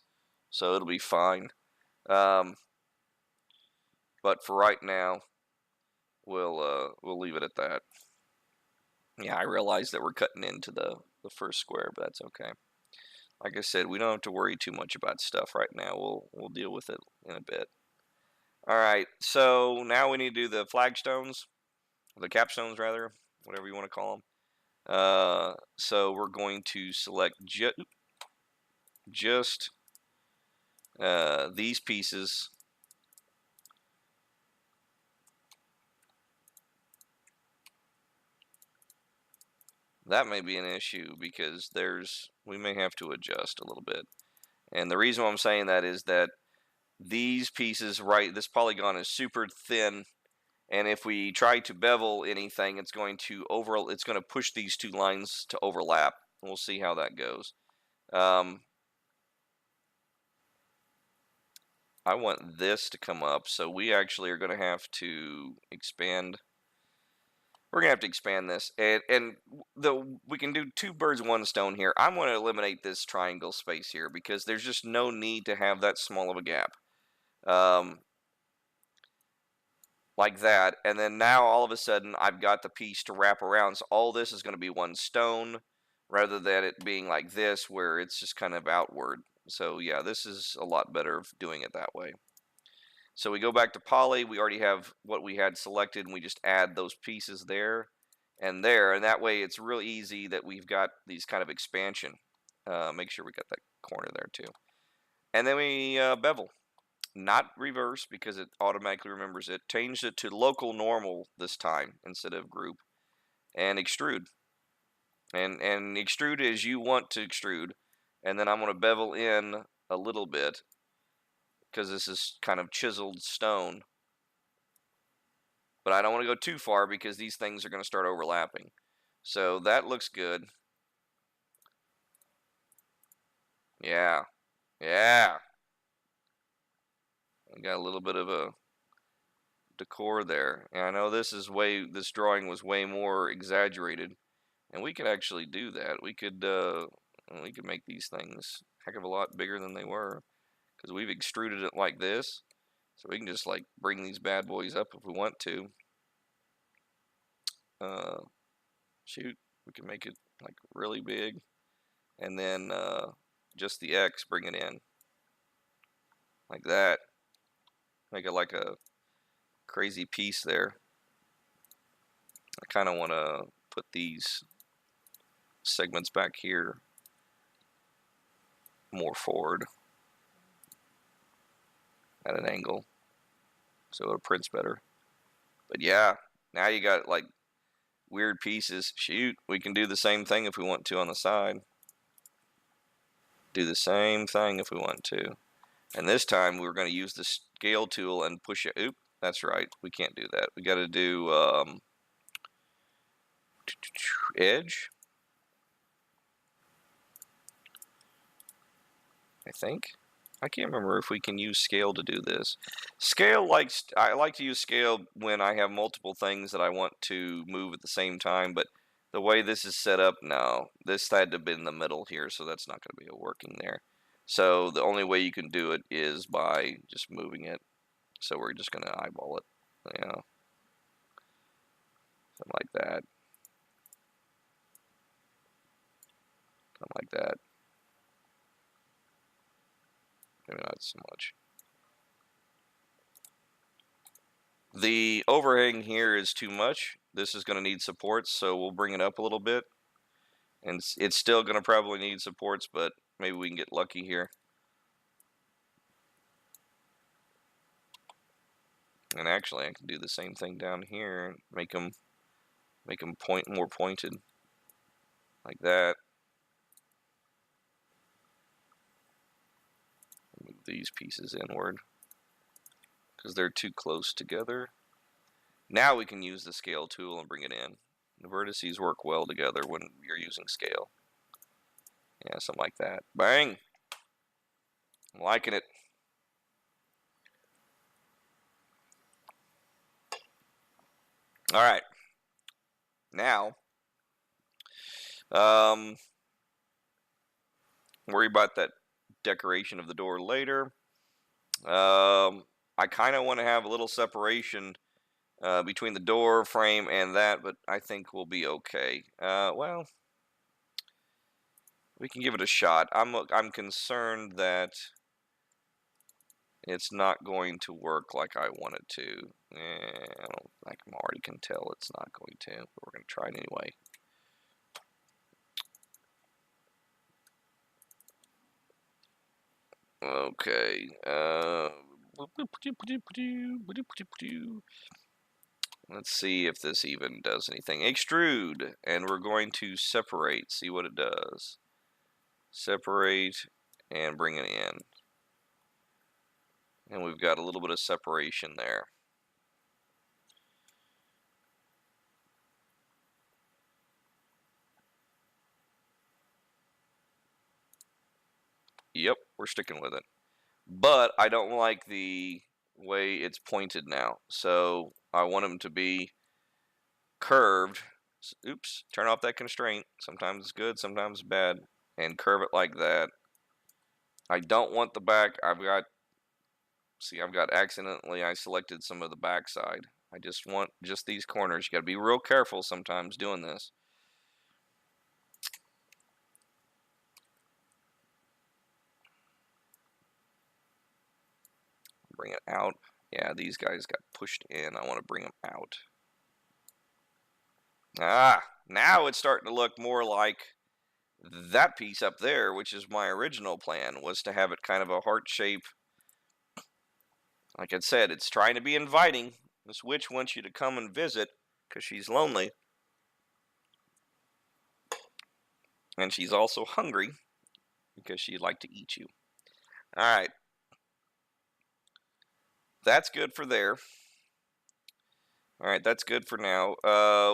So it'll be fine. But for right now, we'll leave it at that. Yeah, I realize that we're cutting into the first square, but that's okay. Like I said, we don't have to worry too much about stuff right now. We'll deal with it in a bit. All right, so now we need to do the flagstones, the capstones rather, whatever you want to call them. So we're going to select just these pieces. That may be an issue because we may have to adjust a little bit. And the reason why I'm saying that is that these pieces, this polygon is super thin, and if we try to bevel anything, it's going to push these two lines to overlap. We'll see how that goes. I want this to come up, so we actually are going to have to expand. We're going to have to expand this, and we can do 2 birds, 1 stone here. I'm going to eliminate this triangle space here because there's just no need to have that small of a gap. Like that, and then now all of a sudden I've got the piece to wrap around, so all this is going to be 1 stone rather than it being like this where it's just kind of outward. So yeah, this is a lot better of doing it that way. So we go back to poly, we already have what we had selected, and we just add those pieces there, and that way it's real easy that we've got these kind of expansion. Make sure we got that corner there too. And then we bevel. Not reverse because it automatically remembers it. Change it to local normal this time instead of group. And extrude. And extrude as you want to extrude. And then I'm going to bevel in a little bit because this is kind of chiseled stone. But I don't want to go too far because these things are going to start overlapping. So that looks good. Yeah. Yeah. I got a little bit of a decor there. And I know this drawing was way more exaggerated. And we could actually do that. We could make these things a heck of a lot bigger than they were. Because we've extruded it like this. So we can just like bring these bad boys up if we want to. Shoot, we can make it like really big. And then just the X, bring it in. Like that. Make it like a crazy piece there. I kind of want to put these segments back here more forward at an angle so it prints better. But yeah, now you got like weird pieces. Shoot, we can do the same thing if we want to on the side. Do the same thing if we want to. And this time we're going to use the scale tool and push it. Oop, that's right. We can't do that. We got to do edge. I think. I can't remember if we can use scale to do this. I like to use scale when I have multiple things that I want to move at the same time, but the way this is set up, no. This had to be in the middle here, so that's not going to be a working there. So the only way you can do it is by just moving it. So we're just going to eyeball it. Yeah. Something like that. Something like that. Maybe not so much. The overhang here is too much. This is going to need supports, so we'll bring it up a little bit. And it's still going to probably need supports, but maybe we can get lucky here. And actually, I can do the same thing down here and make them more pointed, like that. Move these pieces inward because they're too close together. Now we can use the scale tool and bring it in. The vertices work well together when you're using scale. Yeah, something like that. Bang! I'm liking it. All right. Now, worry about that decoration of the door later. I kind of want to have a little separation between the door frame and that, but I think we'll be okay. Well, we can give it a shot. I'm concerned that it's not going to work like I want it to. I already can tell it's not going to, but we're going to try it anyway. Okay. Let's see if this even does anything. Extrude, and we're going to separate. See what it does. Separate and bring it in. And we've got a little bit of separation there. Yep, we're sticking with it. But I don't like the way it's pointed now. So I want them to be curved. Oops, turn off that constraint. Sometimes it's good, sometimes it's bad. And curve it like that. I don't want the back. I've got accidentally, I selected some of the back side. I just want just these corners. You got to be real careful sometimes doing this. Bring it out. Yeah, these guys got pushed in. I want to bring them out. Ah, now it's starting to look more like that piece up there, which is my original plan, was to have it kind of a heart shape. Like I said, it's trying to be inviting. This witch wants you to come and visit because she's lonely. And she's also hungry because she'd like to eat you. All right. That's good for there. All right, that's good for now.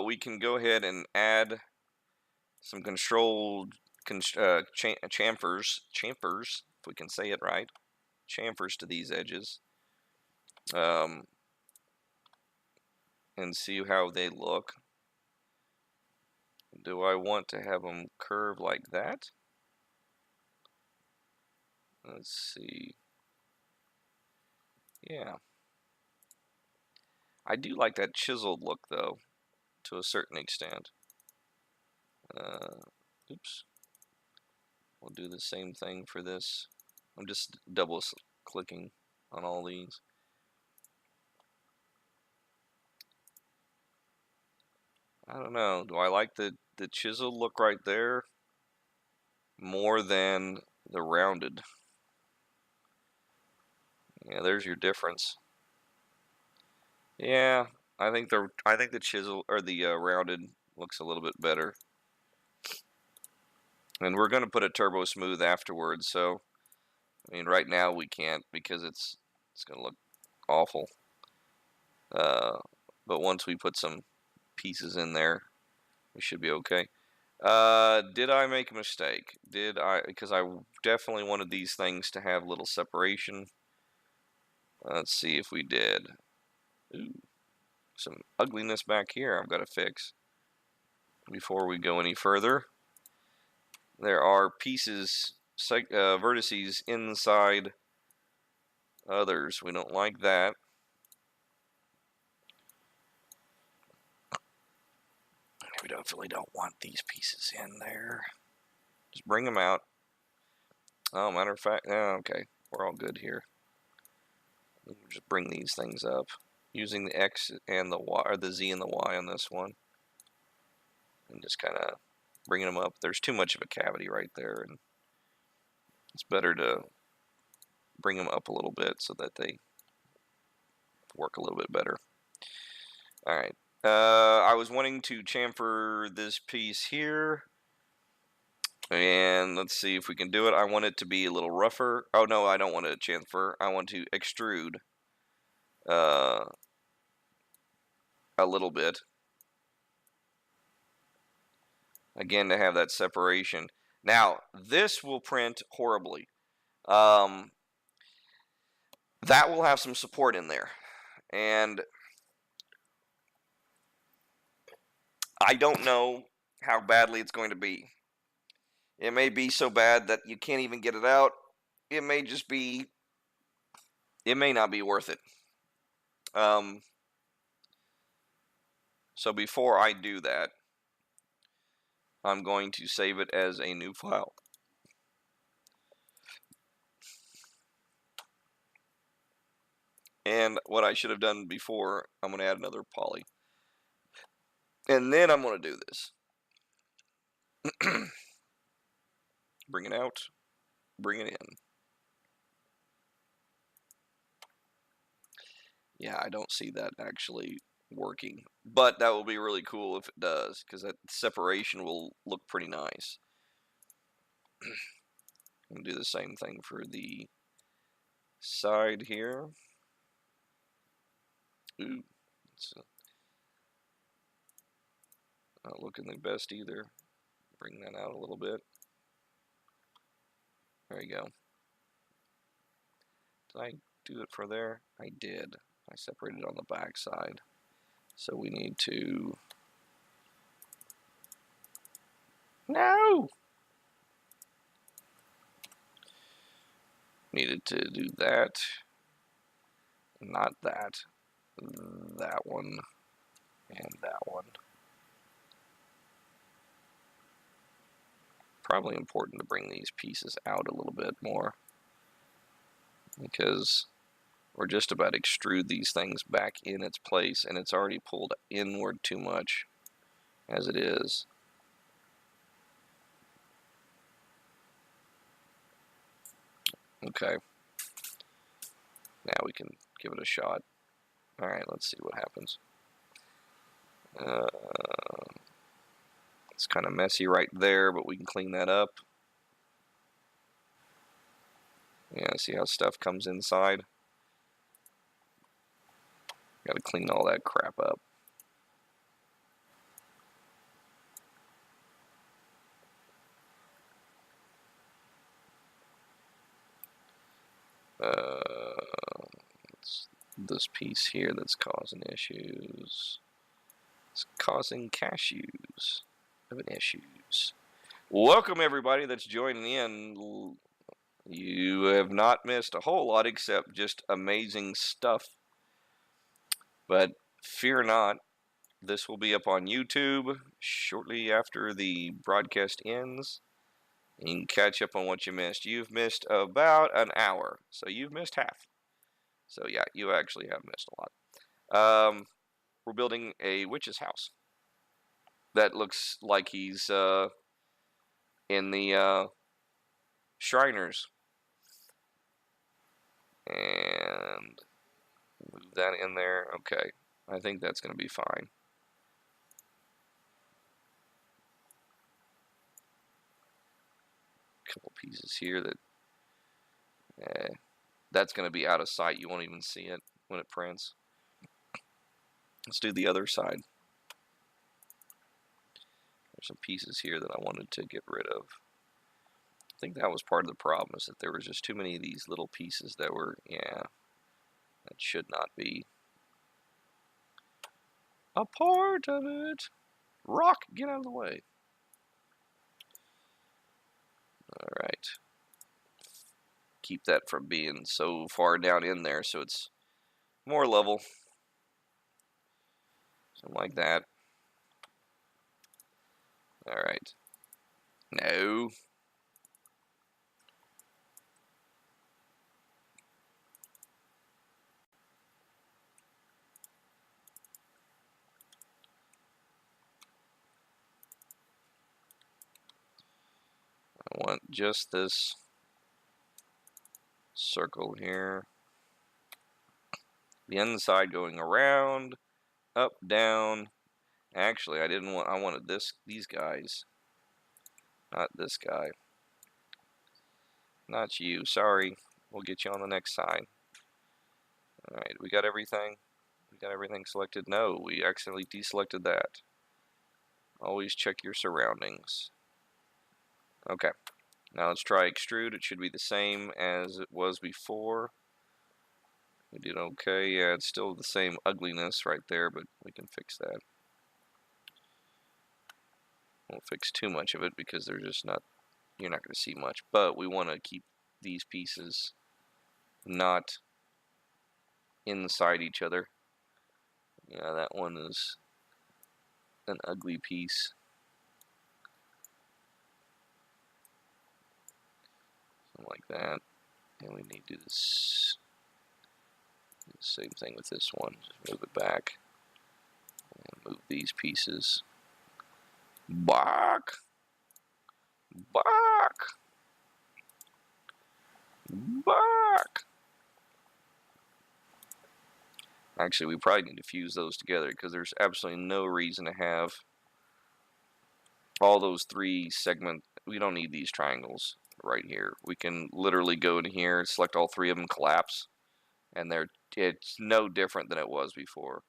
We can go ahead and add some controlled chamfers, if we can say it right, chamfers to these edges, and see how they look. Do I want to have them curve like that? Let's see. Yeah. I do like that chiseled look, though, to a certain extent. Oops. We'll do the same thing for this. I'm just double clicking on all these. I don't know. Do I like the chiseled look right there more than the rounded? Yeah, there's your difference. Yeah, I think the chisel or the rounded looks a little bit better. And we're going to put a turbo smooth afterwards, so I mean right now we can't because it's going to look awful. But once we put some pieces in there, we should be okay. Did I make a mistake? Because I definitely wanted these things to have a little separation. Let's see if we did. Ooh, some ugliness back here I've got to fix before we go any further. There are pieces, vertices inside others. We don't like that. We definitely don't want these pieces in there. Just bring them out. Oh, matter of fact, okay, we're all good here. We'll just bring these things up using the X and the Y, or the Z and the Y on this one, and just kind of bringing them up. There's too much of a cavity right there, and it's better to bring them up a little bit so that they work a little bit better. All right. I was wanting to chamfer this piece here, and let's see if we can do it. I want it to be a little rougher. Oh no, I don't want to chamfer. I want to extrude a little bit. Again, to have that separation. Now, this will print horribly. That will have some support in there, and I don't know how badly it's going to be. It may be so bad that you can't even get it out. It may just be, it may not be worth it. So before I do that, I'm going to save it as a new file. And what I should have done before, I'm going to add another poly. And then I'm going to do this. Bring it out, bring it in. Yeah, I don't see that actually working, but that will be really cool if it does, because that separation will look pretty nice. I'm going to do the same thing for the side here. Ooh, it's not looking the best either. Bring that out a little bit. There you go. Did I do it for there? I did. I separated on the back side. So we need to... No! Needed to do that. Not that. That one. And that one. Probably important to bring these pieces out a little bit more, because we're just about to extrude these things back in its place, and it's already pulled inward too much as it is. Okay. Now we can give it a shot. Alright, let's see what happens. It's kind of messy right there, but we can clean that up. Yeah, see how stuff comes inside? Gotta clean all that crap up. It's this piece here that's causing issues. It's causing cashews having issues. Welcome everybody that's joining in. You have not missed a whole lot except just amazing stuff. But fear not, this will be up on YouTube shortly after the broadcast ends. You can catch up on what you missed. You've missed about an hour, so you've missed half. So yeah, you actually have missed a lot. We're building a witch's house. That looks like he's in the Shriners. And move that in there. Okay, I think that's going to be fine. Couple pieces here that's going to be out of sight. You won't even see it when it prints. Let's do the other side. There's some pieces here that I wanted to get rid of. I think that was part of the problem, is that there was just too many of these little pieces that were, yeah, that should not be a part of it. Rock, get out of the way. Alright. Keep that from being so far down in there so it's more level. Something like that. Alright. No. I want just this circle here. The inside going around, up, down. Actually, I didn't want, I wanted these guys. Not this guy. Not you, sorry. We'll get you on the next side. Alright, we got everything? We got everything selected? No, we accidentally deselected that. Always check your surroundings. Okay. Now let's try extrude. It should be the same as it was before. We did okay. Yeah, it's still the same ugliness right there, but we can fix that. Won't fix too much of it because they're just not, you're not going to see much. But we want to keep these pieces not inside each other. Yeah, that one is an ugly piece. Something like that. And we need to do this. Do the same thing with this one. Just move it back. And move these pieces back. Back. Back. Actually, we probably need to fuse those together because there's absolutely no reason to have all those three segment. We don't need these triangles right here. We can literally go in here, select all three of them, collapse, and it's no different than it was before.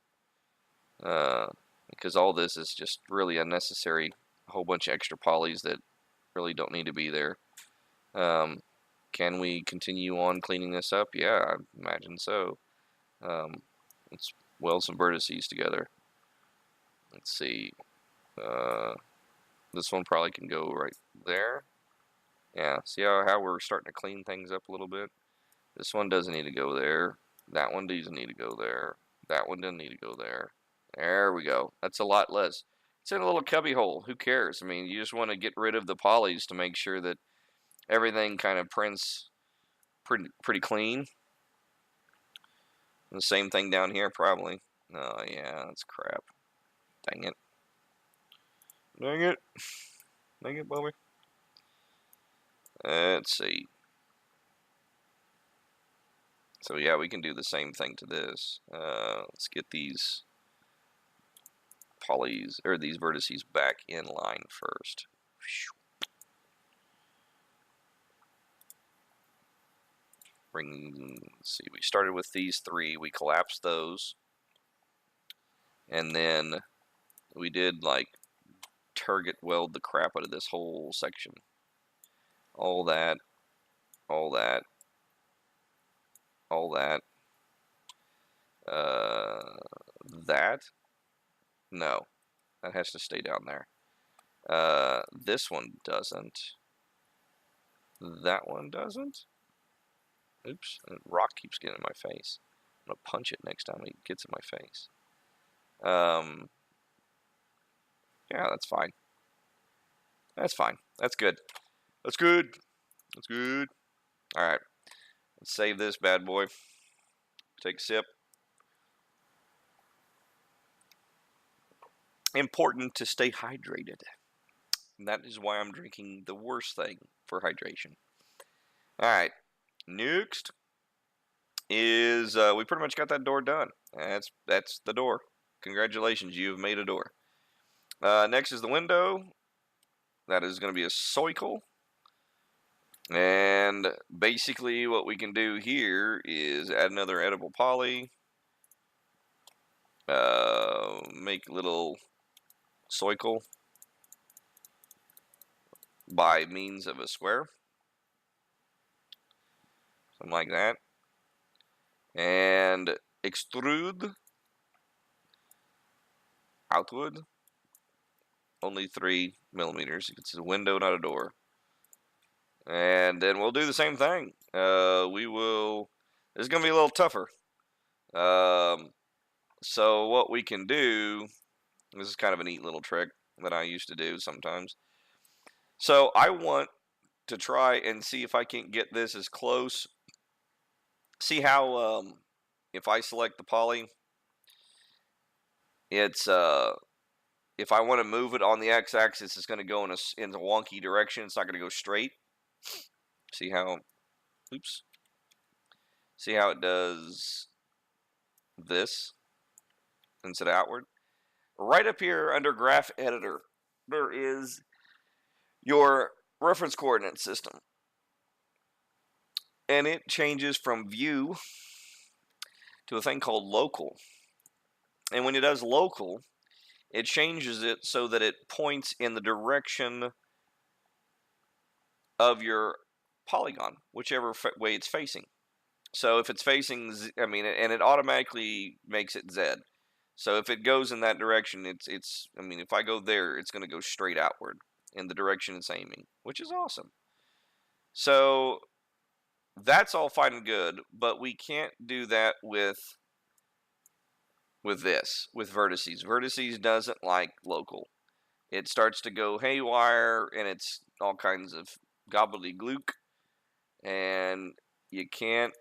Because all this is just really unnecessary. A whole bunch of extra polys that really don't need to be there. Can we continue on cleaning this up? Yeah, I imagine so. Let's weld some vertices together. Let's see. This one probably can go right there. Yeah, see how we're starting to clean things up a little bit? This one doesn't need to go there. That one doesn't need to go there. That one doesn't need to go there. There we go. That's a lot less. It's in a little cubby hole. Who cares? I mean, you just want to get rid of the polys to make sure that everything kind of prints pretty clean. And the same thing down here, probably. Oh, yeah, that's crap. Dang it. Dang it. Dang it, Bobby. Let's see. So yeah, we can do the same thing to this. Let's get these polys, or these vertices, back in line first. Let's see, we started with these three, we collapsed those, and then we did like target weld the crap out of this whole section. All that, all that, all that. That? No, that has to stay down there. This one doesn't. That one doesn't. Oops, rock keeps getting in my face. I'm gonna punch it next time it gets in my face. Yeah, that's fine. That's fine. That's good. That's good. That's good. All right, let's save this bad boy. Take a sip. Important to stay hydrated. And that is why I'm drinking the worst thing for hydration. All right, next is we pretty much got that door done. That's the door. Congratulations, you have made a door. Next is the window. That is going to be a cycle. And basically what we can do here is add another edible poly. Make a little cycle by means of a square. Something like that. And extrude outward. Only 3 millimeters. It's a window, not a door. And then we'll do the same thing. We will. It's going to be a little tougher. So what we can do. This is kind of a neat little trick that I used to do sometimes. So I want to try and see if I can get this as close. See how if I select the poly, it's if I want to move it on the x-axis, it's going to go in a wonky direction. It's not going to go straight. See how? Oops. See how it does this instead of outward? Right up here under Graph Editor, there is your reference coordinate system. And it changes from view to a thing called local. And when it does local, it changes it so that it points in the direction of your polygon, whichever way it's facing. So if it's facing, and it automatically makes it Z. So if it goes in that direction, if I go there, it's going to go straight outward in the direction it's aiming, which is awesome. So that's all fine and good, but we can't do that with vertices. Vertices doesn't like local. It starts to go haywire, and it's all kinds of gobbledygook, and you can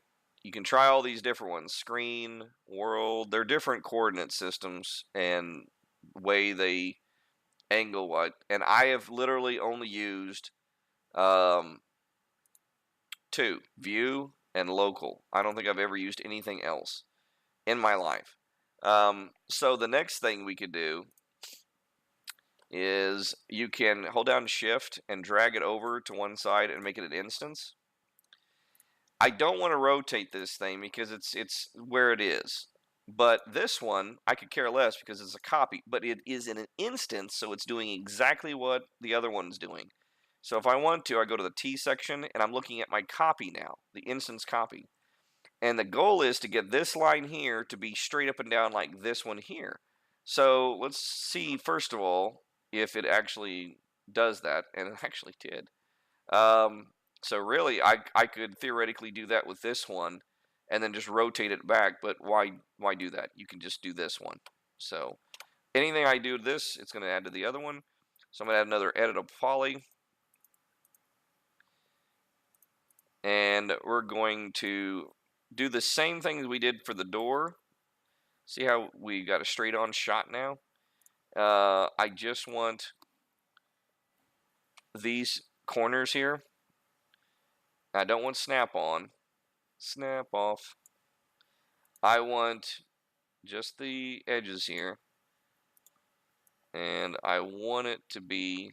try all these different ones. Screen, world, they're different coordinate systems and way they angle what. And I have literally only used 2, view and local. I don't think I've ever used anything else in my life. So the next thing we could do is you can hold down shift and drag it over to one side and make it an instance. I don't want to rotate this thing because it's where it is. But this one, I could care less because it's a copy, but it is in an instance, so it's doing exactly what the other one's doing. So if I want to, I go to the T section, and I'm looking at my copy now, the instance copy. And the goal is to get this line here to be straight up and down like this one here. So let's see, first of all, if it actually does that, and it actually did. So really, I could theoretically do that with this one, and then just rotate it back. But why do that? You can just do this one. So anything I do to this, it's going to add to the other one. So I'm going to add another editable poly, and we're going to do the same thing as we did for the door. See how we got a straight on shot now? I just want these corners here. I don't want snap on, snap off. I want just the edges here, and I want it to be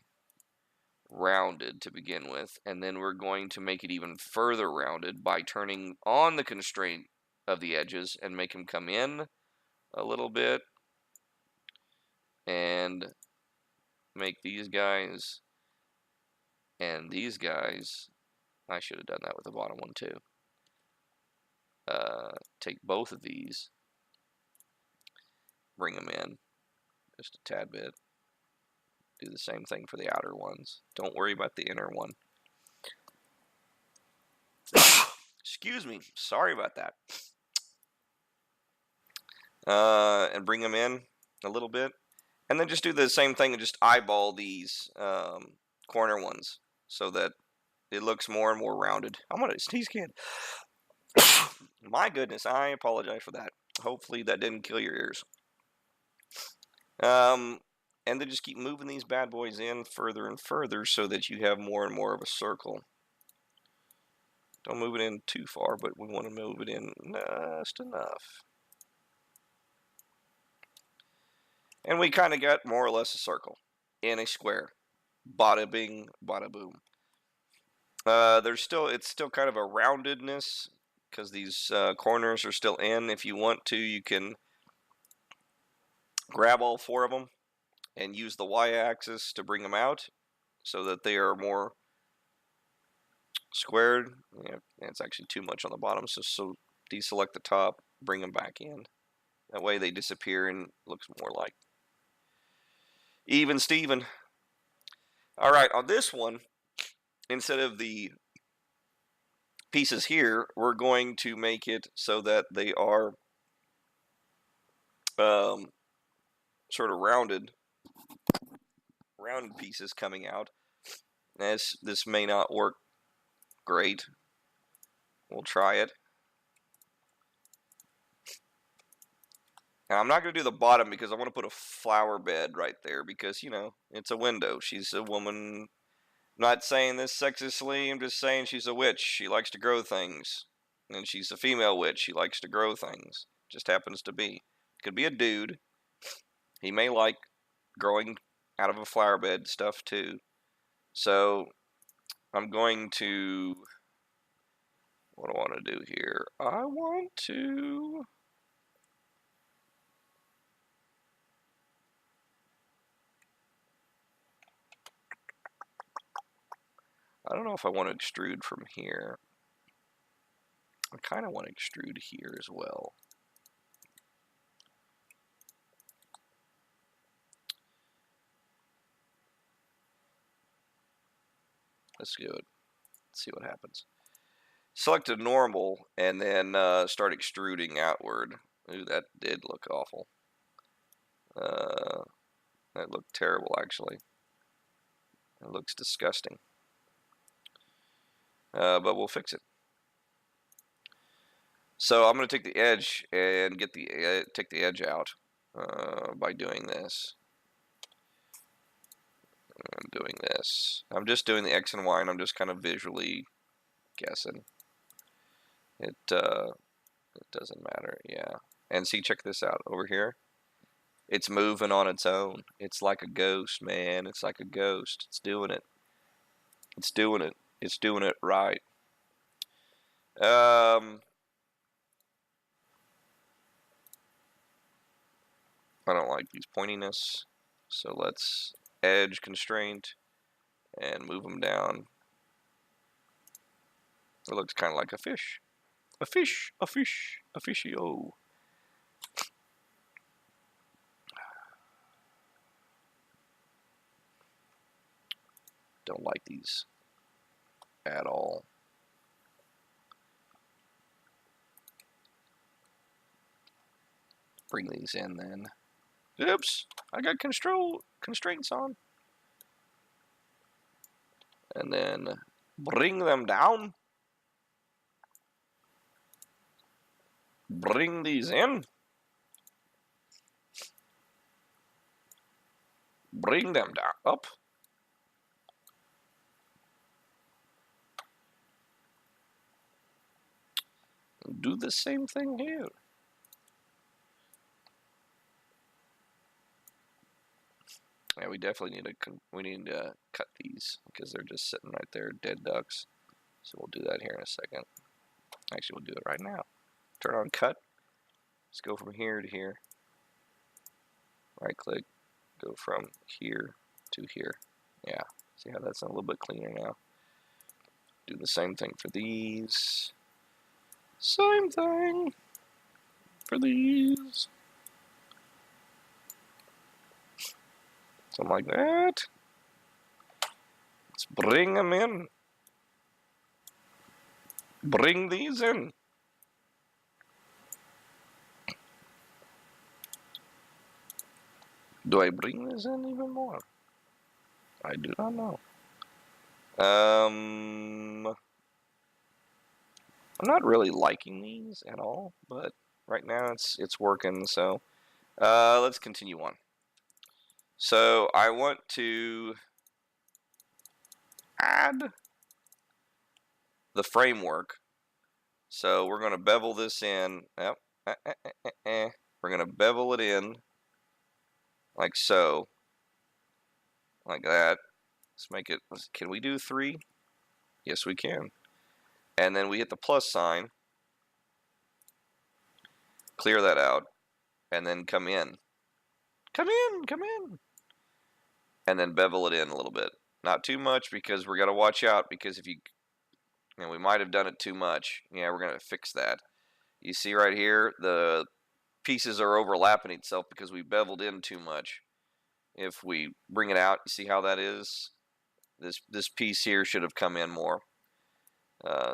rounded to begin with, and then we're going to make it even further rounded by turning on the constraint of the edges and make them come in a little bit, and make these guys and these guys. I should have done that with the bottom one too. Take both of these, bring them in just a tad bit. Do the same thing for the outer ones. Don't worry about the inner one. Excuse me. Sorry about that. And bring them in a little bit. And then just do the same thing and just eyeball these corner ones so that it looks more and more rounded. I'm going to sneeze again. My goodness, I apologize for that. Hopefully that didn't kill your ears. And then just keep moving these bad boys in further and further so that you have more and more of a circle. Don't move it in too far, but we want to move it in just enough. And we kind of got more or less a circle in a square. Bada bing, bada boom. It's still kind of a roundedness because these corners are still in. If you want to, you can grab all four of them and use the y-axis to bring them out so that they are more squared. Yeah, it's actually too much on the bottom, so deselect the top, bring them back in. That way they disappear and looks more like even Steven. All right, on this one, instead of the pieces here, we're going to make it so that they are sort of rounded pieces coming out. This may not work great. We'll try it. Now, I'm not going to do the bottom because I want to put a flower bed right there because, you know, it's a window. She's a woman. I'm not saying this sexistly. I'm just saying she's a witch. She likes to grow things. And she's a female witch. She likes to grow things. Just happens to be. Could be a dude. He may like growing out of a flower bed stuff too. So I'm going to, what do I want to do here? I want to, I don't know if I want to extrude from here. I kind of want to extrude here as well. Let's do it. Let's see what happens. Select a normal and then start extruding outward. Ooh, that did look awful. That looked terrible, actually. It looks disgusting. But we'll fix it. So I'm going to take the edge and get take the edge out by doing this. I'm doing this. I'm just doing the X and Y, and I'm just kind of visually guessing. It doesn't matter, yeah. And see, check this out over here. It's moving on its own. It's like a ghost, man. It's like a ghost. It's doing it. It's doing it. It's doing it right. I don't like these pointiness. So let's edge constraint and move them down. It looks kind of like a fish. A fish, a fish, a fishy-o. Don't like these at all. Bring these in then. Oops, I got constraints on. And then bring them down. Bring these in. Bring them down, up. Do the same thing here. Yeah, we definitely need to cut these because they're just sitting right there, dead ducks. So we'll do that here in a second. Actually, we'll do it right now. Turn on cut. Let's go from here to here. Right click, go from here to here. Yeah, see how that's a little bit cleaner now. Do the same thing for these. Same thing for these. Something like that. Let's bring them in. Bring these in. Do I bring this in even more? I do not know. I'm not really liking these at all, but right now it's working, so let's continue on. So I want to add the framework. So we're going to bevel this in. Yep. We're going to bevel it in like so. Like that. Let's make it, can we do 3? Yes, we can. And then we hit the plus sign. Clear that out. And then come in. Come in, come in. And then bevel it in a little bit. Not too much because we're going to watch out because if you know, we might have done it too much. Yeah, we're going to fix that. You see right here, the pieces are overlapping itself because we beveled in too much. If we bring it out, you see how that is? This piece here should have come in more.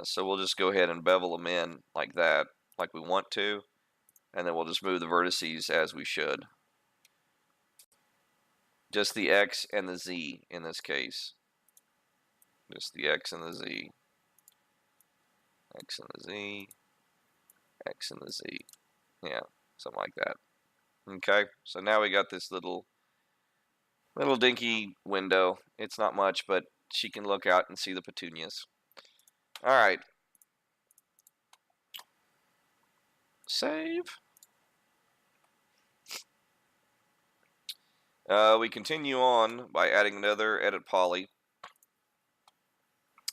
So we'll just go ahead and bevel them in like that, like we want to. And then we'll just move the vertices as we should. Just the X and the Z in this case. Just the X and the Z. X and the Z. X and the Z. Yeah, something like that. Okay, so now we got this little dinky window. It's not much, but she can look out and see the petunias. Alright. Save. We continue on by adding another edit poly.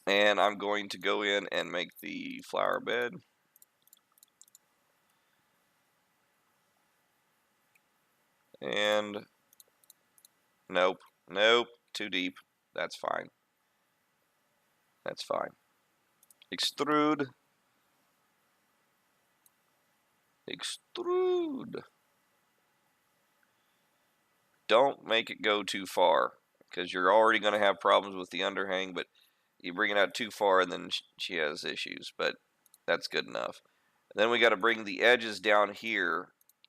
And I'm going to go in and make the flower bed. And nope, too deep. That's fine. That's fine. Extrude. Extrude. Don't make it go too far because you're already going to have problems with the underhang, but you bring it out too far and then she has issues, but that's good enough. And then we got to bring the edges down here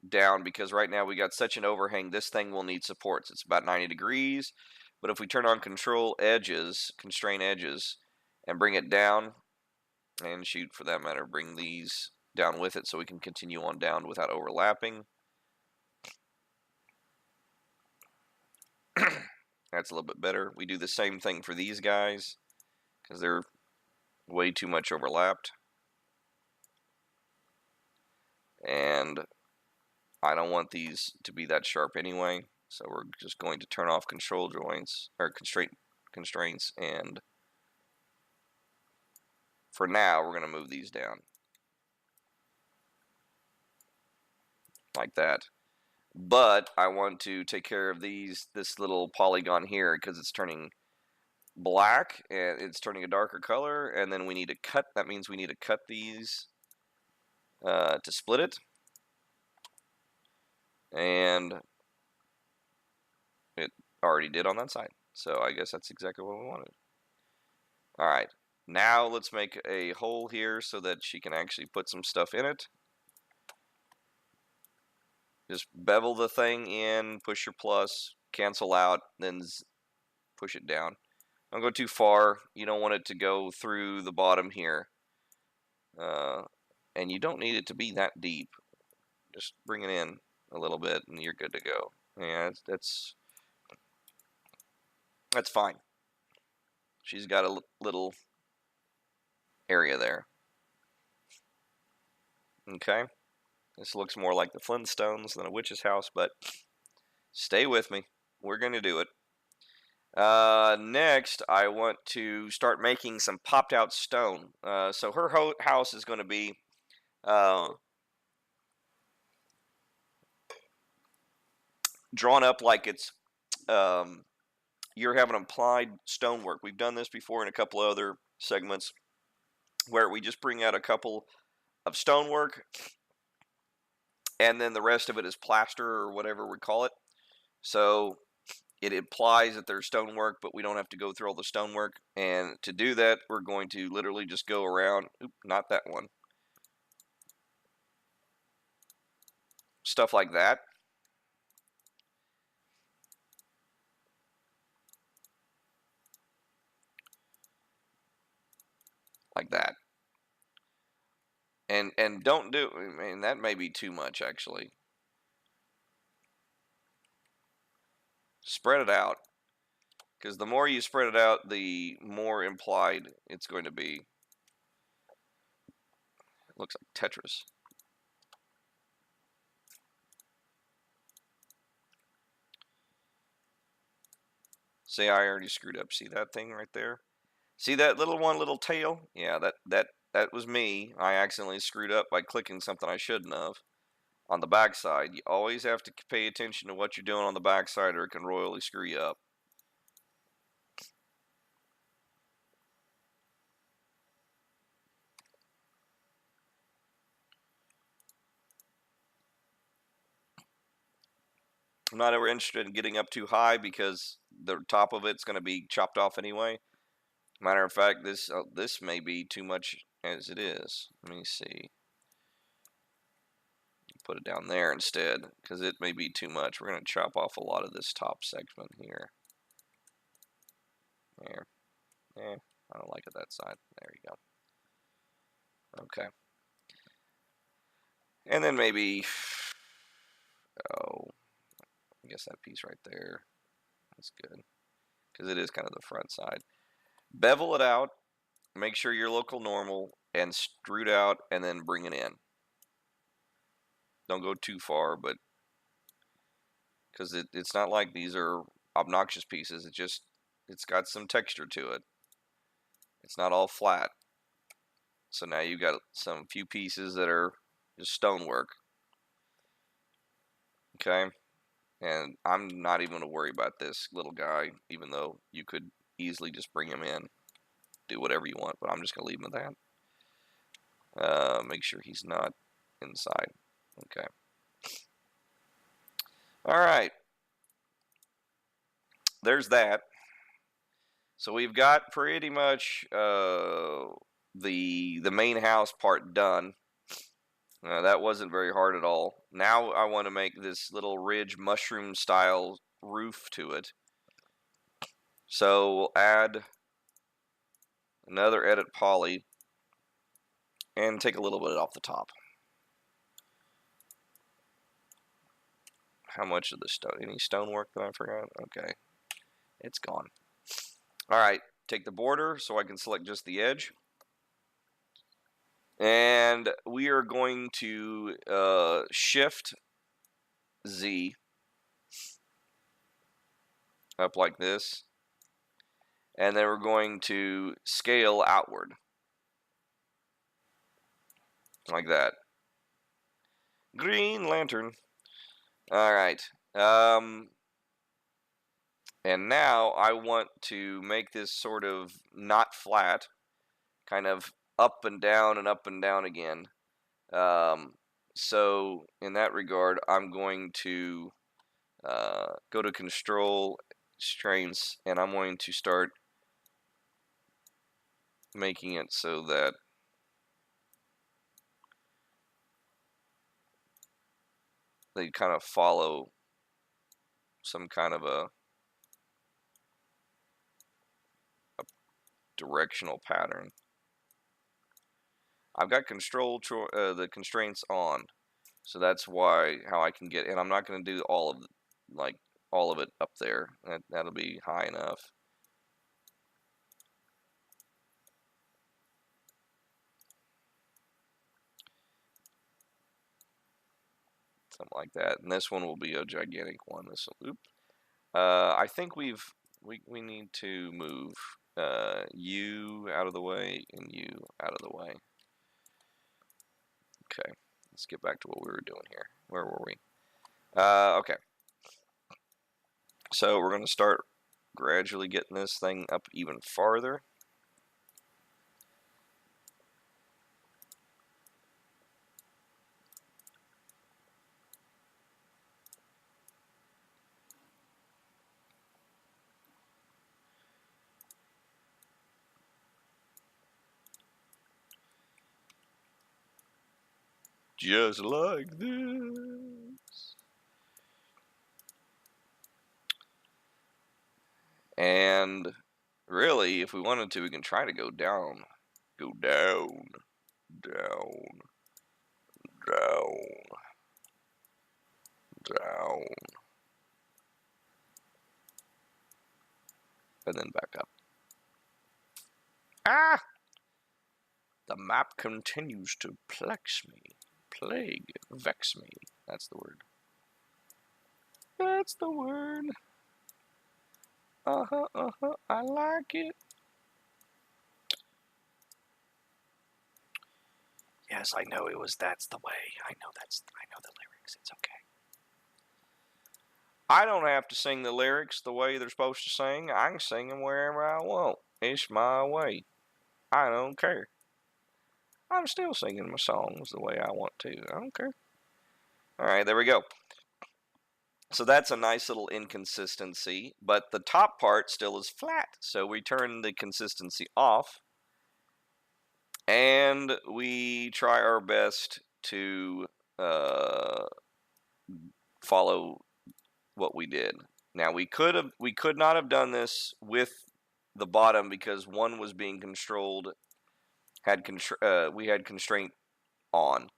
down because right now we got such an overhang, this thing will need supports. It's about 90 degrees, but if we turn on control edges, constrain edges, and bring it down, and shoot for that matter, bring these down with it so we can continue on down without overlapping. That's a little bit better. We do the same thing for these guys because they're way too much overlapped. And I don't want these to be that sharp anyway, so we're just going to turn off control joints or constraints, and for now we're going to move these down like that. But I want to take care of this little polygon here because it's turning black and it's turning a darker color, and then we need to cut. That means we need to cut these to split it. And it already did on that side. So I guess that's exactly what we wanted. Alright, now let's make a hole here so that she can actually put some stuff in it. Just bevel the thing in, push your plus, cancel out, then push it down. Don't go too far. You don't want it to go through the bottom here. And you don't need it to be that deep. Just bring it in a little bit and you're good to go. Yeah, that's fine. She's got a little area there. Okay. This looks more like the Flintstones than a witch's house, but stay with me. We're going to do it. Next, I want to start making some popped out stone. So her house is going to be drawn up like it's you're having applied stonework. We've done this before in a couple of other segments where we just bring out a couple of stonework and then the rest of it is plaster or whatever we call it. So it implies that there's stonework, but we don't have to go through all the stonework. And to do that, we're going to literally just go around. Oop, not that one. Stuff like that. Like that. And don't do, I mean, that may be too much actually. Spread it out. Because the more you spread it out, the more implied it's going to be. It looks like Tetris. See, I already screwed up. See that thing right there? See that little tail? Yeah, that was me. I accidentally screwed up by clicking something I shouldn't have. On the backside, you always have to pay attention to what you're doing on the backside or it can royally screw you up. I'm not ever interested in getting up too high because the top of it's going to be chopped off anyway. Matter of fact, this may be too much as it is. Let me see. Put it down there instead because it may be too much. We're going to chop off a lot of this top segment here. There. I don't like it that side. There you go. Okay. And then maybe, oh, I guess that piece right there. That's good because it is kind of the front side. Bevel it out. Make sure your local normal and extrude out and then bring it in. Don't go too far, but because it's not like these are obnoxious pieces. It's got some texture to it. It's not all flat. So now you've got some few pieces that are just stonework. Okay, and I'm not even going to worry about this little guy, even though you could easily just bring him in, do whatever you want, but I'm just going to leave him at that. Make sure he's not inside. Okay. All right. There's that. So we've got pretty much the main house part done. That wasn't very hard at all. Now I want to make this little ridge mushroom style roof to it. So we'll add another edit poly and take a little bit off the top. How much of the stone? Any stonework that I forgot? Okay. It's gone. Alright, take the border so I can select just the edge. And we are going to shift Z up like this. And then we're going to scale outward. Like that. Green Lantern. Alright. And now I want to make this sort of not flat, kind of up and down again. So in that regard, I'm going to go to Control Constraints, and I'm going to start making it so that they kind of follow some kind of a directional pattern. I've got the constraints on, so that's how I can get. And I'm not going to do all of it up there. That'll be high enough. Something like that. And this one will be a gigantic one. I think we need to move you out of the way and you out of the way. Okay, let's get back to what we were doing here. Where were we? Okay. So we're going to start gradually getting this thing up even farther. Just like this. And really, if we wanted to, we can try to go down. Go down. Down. Down. Down. And then back up. Ah! The map continues to plex me. Plague. Vex me. That's the word. That's the word. Uh-huh, uh-huh. I like it. Yes, I know it was That's the Way. I know the lyrics. It's okay. I don't have to sing the lyrics the way they're supposed to sing. I can sing them wherever I want. It's my way. I don't care. I'm still singing my songs the way I want to. I don't care. Alright, there we go. So that's a nice little inconsistency, but the top part still is flat. So we turn the consistency off, and we try our best to follow what we did. Now we could not have done this with the bottom because one was being controlled. We had constraint on,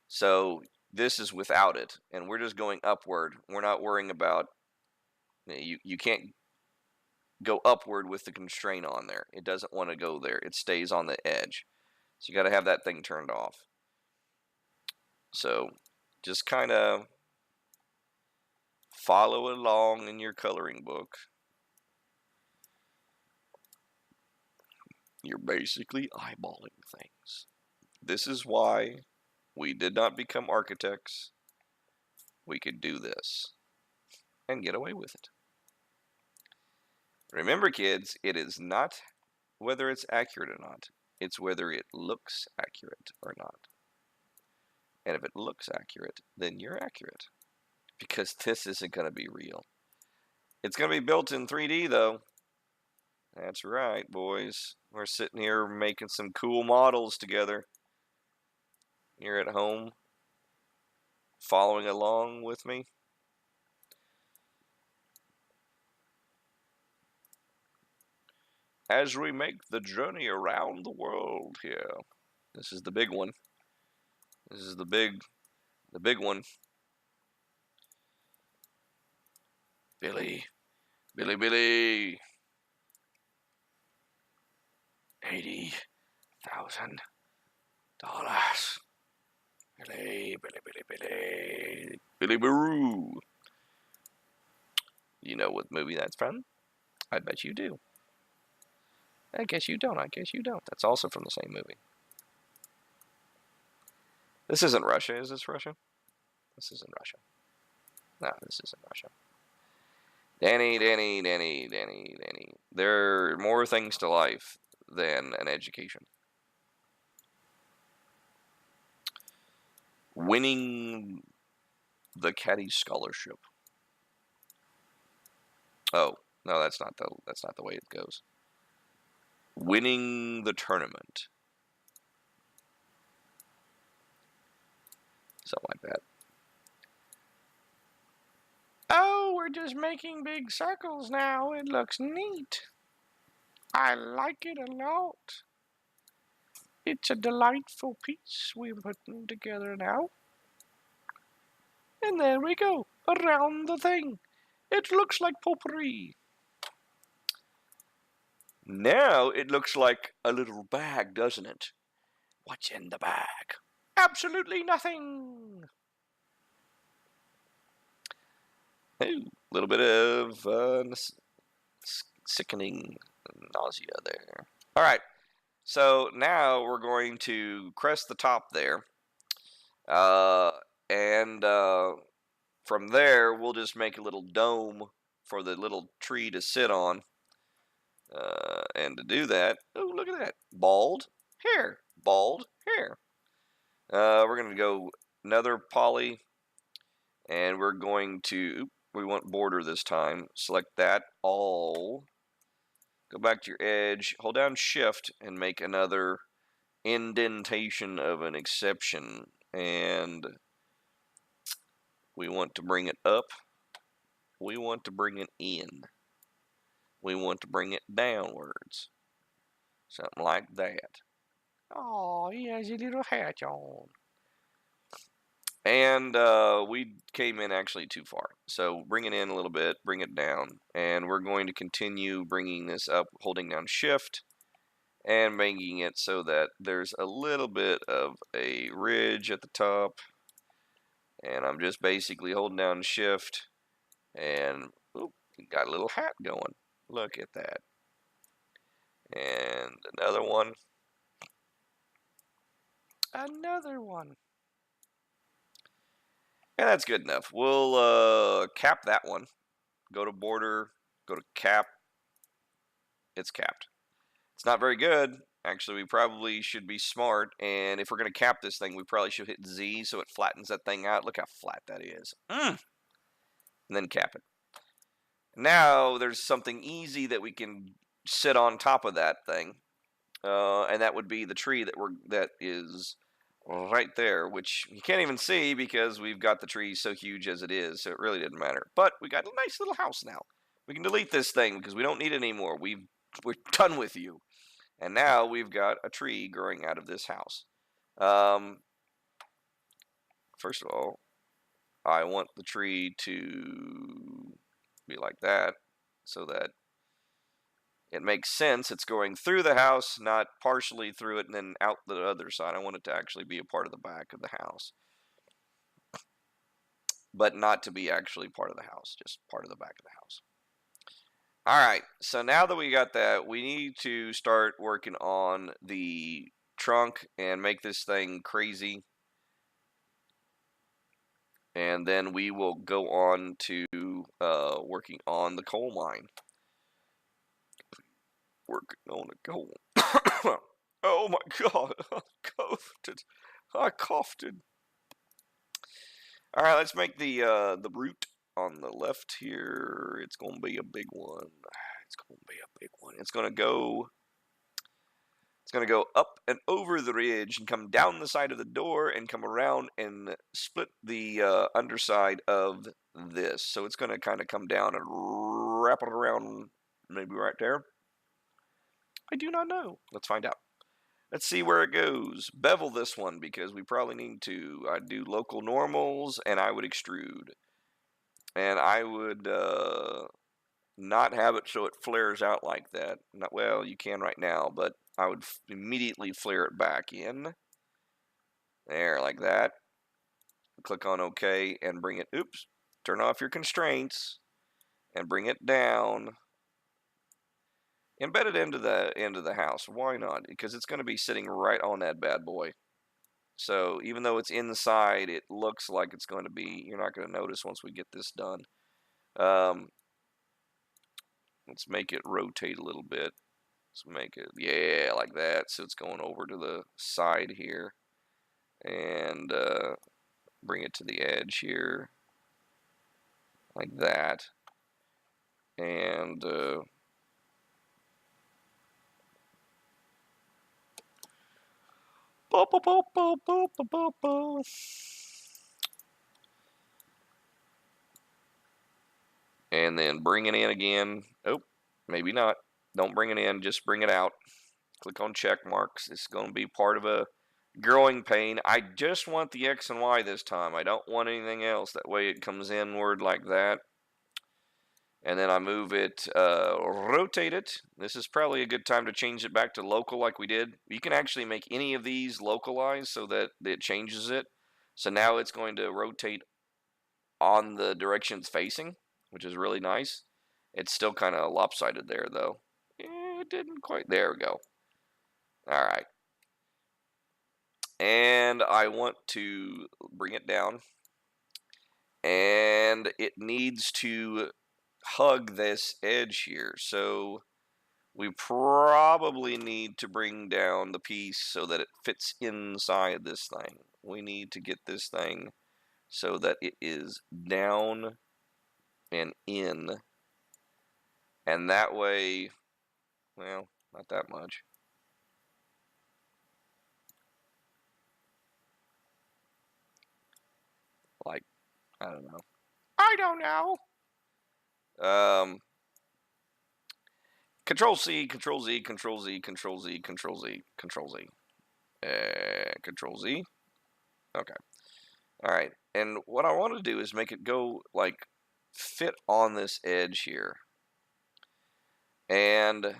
so this is without it, and we're just going upward. We're not worrying about you can't go upward with the constraint on there. It doesn't want to go there. It stays on the edge. So you got to have that thing turned off. So just kind of follow along in your coloring book. You're basically eyeballing things. This is why we did not become architects. We could do this and get away with it. Remember, kids, it is not whether it's accurate or not. It's whether it looks accurate or not. And if it looks accurate, then you're accurate. Because this isn't going to be real. It's going to be built in 3D, though. That's right, boys. We're sitting here making some cool models together. You're at home, following along with me. As we make the journey around the world here. This is the big one. This is the big one. Billy. $80,000. Billy Baroo. You know what movie that's from? I bet you do. I guess you don't. That's also from the same movie. This isn't Russia. Is this Russia? This isn't Russia. No, this isn't Russia. Danny. There are more things to life than an education. Winning the Caddy Scholarship. Oh, no, that's not the way it goes. Winning the tournament. Something like that. Oh, we're just making big circles now. It looks neat. I like it a lot. It's a delightful piece we're putting together now. And there we go, around the thing. It looks like potpourri. Now it looks like a little bag, doesn't it? What's in the bag? Absolutely nothing. Oh, little bit of sickening nausea there. All right, so now we're going to crest the top there, and from there we'll just make a little dome for the little tree to sit on. And to do that, oh, look at that, bald hair, bald hair. We're going to go another poly, and we're going to, we want border this time. Select that all. Go back to your edge, hold down shift, and make another indentation of an exception. And we want to bring it up. We want to bring it in. We want to bring it downwards. Something like that. Oh, he has a little hat on. And we came in actually too far. So bring it in a little bit, bring it down. And we're going to continue bringing this up, holding down shift, and making it so that there's a little bit of a ridge at the top. And I'm just basically holding down shift, and oop, got a little hat going. Look at that. And another one. Another one. And that's good enough. We'll cap that one. Go to border, go to cap. It's capped. It's not very good. Actually, we probably should be smart. And if we're going to cap this thing, we probably should hit Z so it flattens that thing out. Look how flat that is. And then cap it. Now there's something easy that we can sit on top of that thing. And that would be the tree that is right there, which you can't even see because we've got the tree so huge as it is, so it really didn't matter. But we got a nice little house now. We can delete this thing because we don't need it anymore. We're done with you. And now we've got a tree growing out of this house. First of all, I want the tree to be like that so that it makes sense. It's going through the house, not partially through it and then out the other side. I want it to actually be a part of the back of the house. But not to be actually part of the house, just part of the back of the house. All right, so now that we got that, we need to start working on the trunk and make this thing crazy. And then we will go on to working on the coal mine. Working on the coal. Oh my God, I coughed it. All right, let's make the root on the left here. It's going to be a big one. It's going to be a big one. It's going to go up and over the ridge and come down the side of the door and come around and split the underside of this. So it's going to kind of come down and wrap it around maybe right there. I do not know. Let's find out. Let's see where it goes. Bevel this one because we probably need to. I'd do local normals and I would extrude. And I would not have it so it flares out like that. Not, well, you can right now, but I would immediately flare it back in. There, like that. Click on OK and bring it, oops, turn off your constraints and bring it down. Embed it into the house. Why not? Because it's going to be sitting right on that bad boy. So even though it's inside, it looks like it's going to be, you're not going to notice once we get this done. Let's make it rotate a little bit. Let's make it, yeah, like that. So it's going over to the side here. And bring it to the edge here. Like that. And and then bring it in again. Oh, maybe not. Don't bring it in, just bring it out. Click on check marks. It's going to be part of a growing pane. I just want the X and Y this time. I don't want anything else. That way it comes inward like that. And then I move it, rotate it. This is probably a good time to change it back to local like we did. You can actually make any of these localized so that it changes it. So now it's going to rotate on the direction it's facing. which is really nice. It's still kind of lopsided there, though. It didn't quite. There we go. All right. And I want to bring it down. And it needs to hug this edge here. So we probably need to bring down the piece so that it fits inside this thing. We need to get this thing so that it is down and in. And that way, well, not that much. Like, I don't know. I don't know. Control C, Control Z, Control Z, Control Z, Control Z, Control Z. Control Z. Okay. All right. And what I want to do is make it go, like, fit on this edge here. And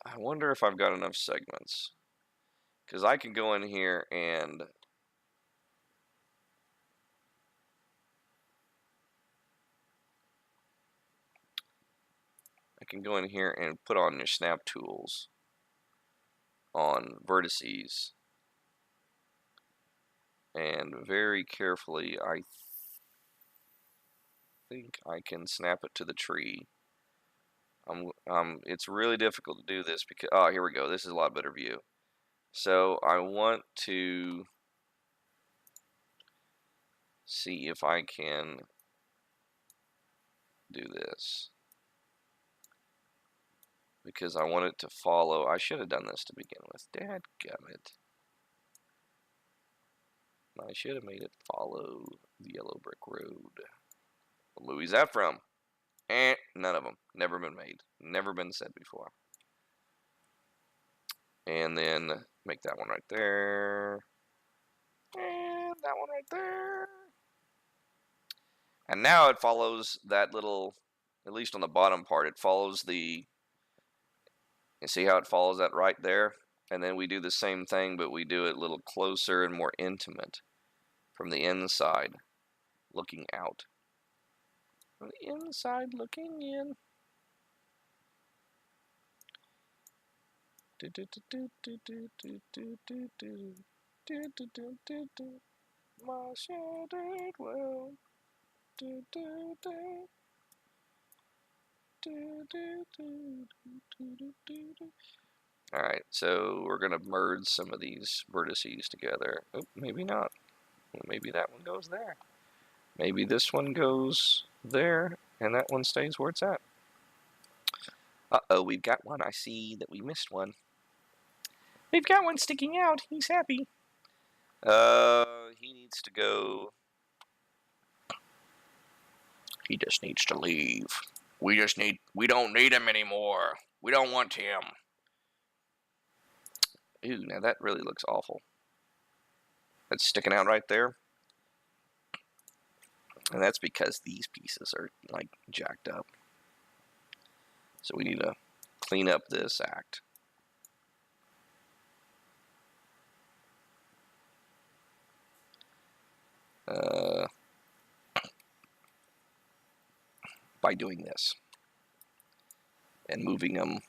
I wonder if I've got enough segments. Because I can go in here and put on your snap tools on vertices. And very carefully, I think I can snap it to the tree. It's really difficult to do this because, oh, here we go. This is a lot better view. So I want to see if I can do this. Because I want it to follow. I should have done this to begin with. Dadgummit. I should have made it follow the yellow brick road. What movie's that from? None of them. Never been made. Never been said before. And then make that one right there. And that one right there. And now it follows that little, at least on the bottom part, it follows the, you see how it follows that right there? And then we do the same thing, but we do it a little closer and more intimate from the inside, looking out. From the inside, looking in. My shattered world. Alright, so we're going to merge some of these vertices together. Oh, maybe not. Well, maybe that one goes there. Maybe this one goes there, and that one stays where it's at. Uh-oh, we've got one. I see that we missed one. We've got one sticking out. He's happy. He needs to go. He just needs to leave. We don't need him anymore. We don't want him. Ooh, now that really looks awful. That's sticking out right there. And that's because these pieces are, like, jacked up. So we need to clean up this act. By doing this. And moving them.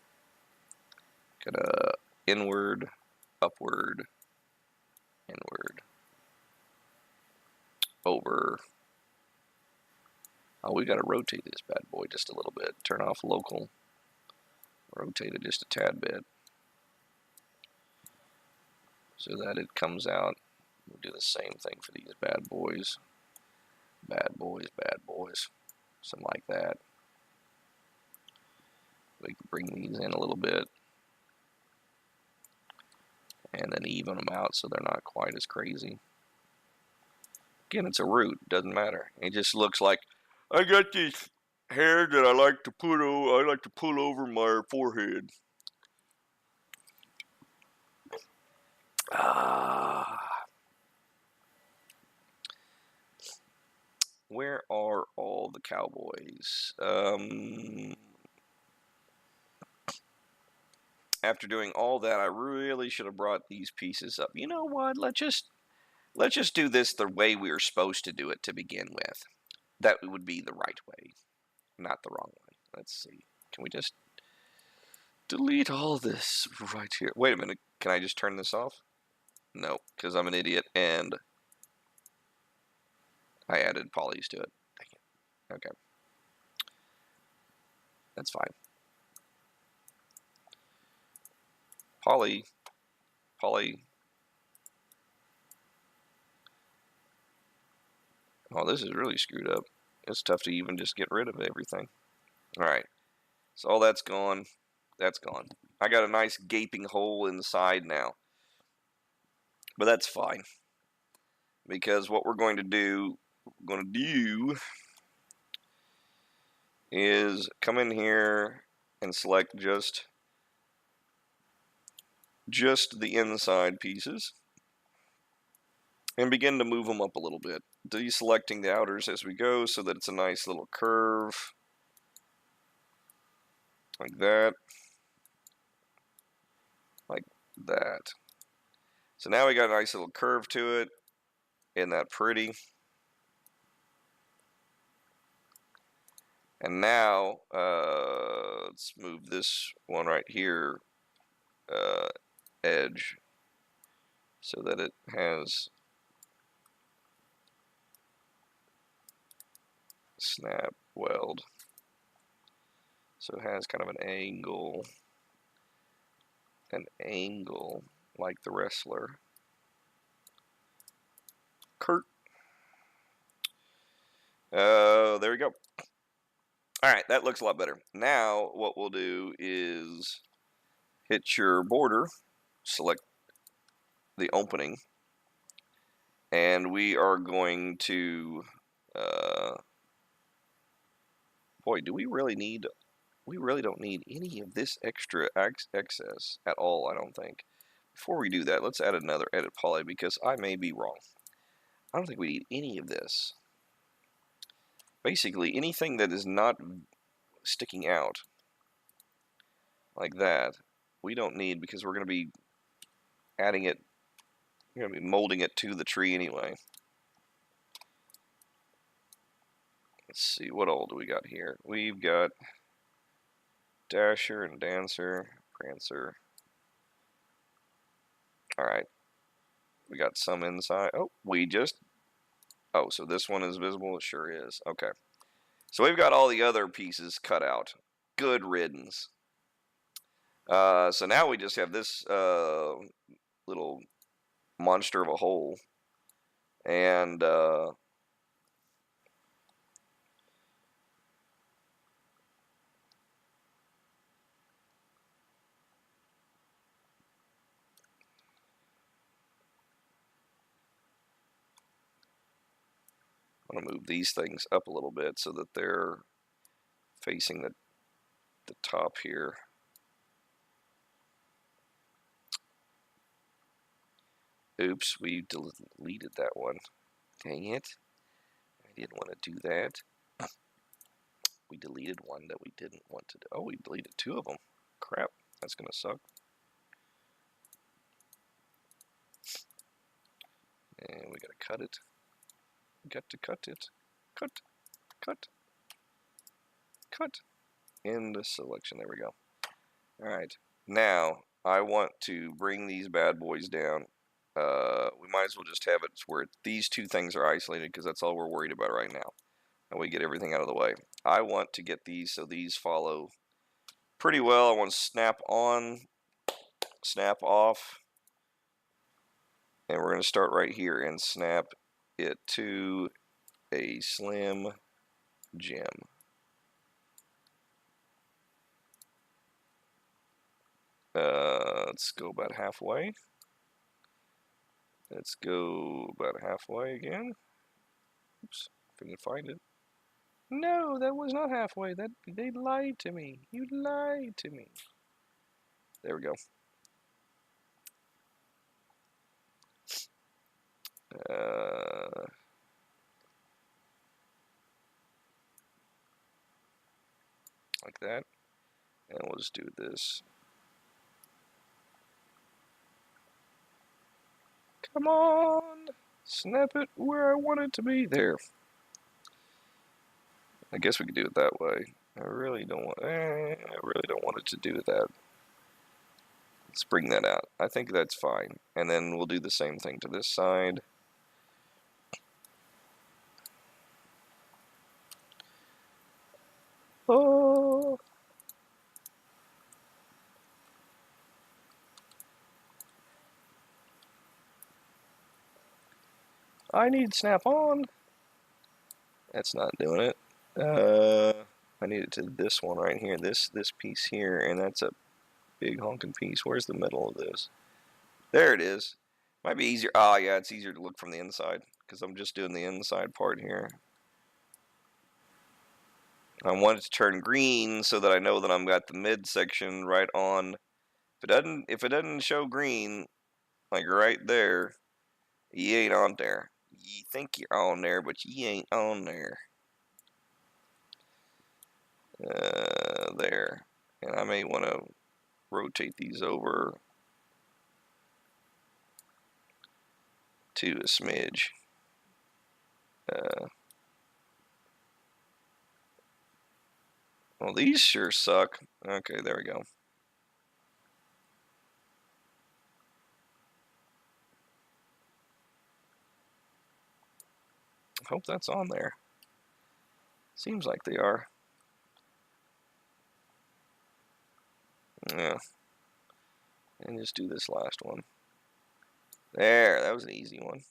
Gonna inward, upward, inward, over. Oh, we gotta rotate this bad boy just a little bit. Turn off local. Rotate it just a tad bit. So that it comes out. We'll do the same thing for these bad boys. Bad boys, bad boys. Something like that. We can bring these in a little bit. And then even them out so they're not quite as crazy. Again, it's a root. Doesn't matter. It just looks like, I got this hair that I like to pull over my forehead. Where are all the cowboys? After doing all that, I really should have brought these pieces up. You know what? Let's just do this the way we were supposed to do it to begin with. that would be the right way, not the wrong way. Let's see. Can we just delete all this right here? Wait a minute. Can I just turn this off? No, because I'm an idiot and I added polys to it. Okay. That's fine. Poly. Oh, this is really screwed up. It's tough to even just get rid of everything. Alright. So all that's gone. That's gone. I got a nice gaping hole inside now. But that's fine. Because what we're going to do is come in here and select just the inside pieces and begin to move them up a little bit, deselecting the outers as we go so that it's a nice little curve like that, like that. So now we got a nice little curve to it. Isn't that pretty? And now let's move this one right here edge so that it has snap weld. So it has kind of an angle like the wrestler. Kurt. There we go. Alright, that looks a lot better. Now what we'll do is hit your border, select the opening, and we are going to boy, do we really don't need any of this extra excess at all, I don't think. Before we do that, let's add another edit poly because I may be wrong. I don't think we need any of this. Basically, anything that is not sticking out like that, we don't need because we're going to be adding it, we're going to be molding it to the tree anyway. Let's see, what all do we got here? We've got Dasher and Dancer, Prancer. Alright. We got some inside. Oh, so this one is visible? It sure is. Okay. So we've got all the other pieces cut out. Good riddance. So now we just have this little monster of a hole. And I'm going to move these things up a little bit so that they're facing the top here. Oops, we deleted that one. Dang it. I didn't want to do that. We deleted one that we didn't want to do. Oh, we deleted two of them. Crap, that's going to suck. And we got to cut it. Got to cut it. Cut. End selection. There we go. Alright. Now, I want to bring these bad boys down. We might as well just have it where these two things are isolated because that's all we're worried about right now. And we get everything out of the way. I want to get these so these follow pretty well. I want to snap on, snap off. And we're going to start right here and snap it to a slim gem. Let's go about halfway. Let's go about halfway again. Oops, if I can find it. No, that was not halfway. They lied to me. You lied to me. There we go. Like that. And let's do this. Come on! Snap it where I want it to be. There. I guess we could do it that way. I really don't want it to do that. Let's bring that out. I think that's fine. And then we'll do the same thing to this side. Oh. I need Snap-on. That's not doing it. I need it to this one right here. This piece here, and that's a big honking piece. Where's the middle of this? There it is. Might be easier. Oh, yeah, it's easier to look from the inside because I'm just doing the inside part here. I want it to turn green so that I know that I've got the midsection right on. If it doesn't show green, like right there, you ain't on there. You think you're on there, but you ain't on there. There. And I may want to rotate these over to a smidge. Well, these sure suck. Okay, there we go. I hope that's on there. Seems like they are. Yeah. And just do this last one. There, that was an easy one.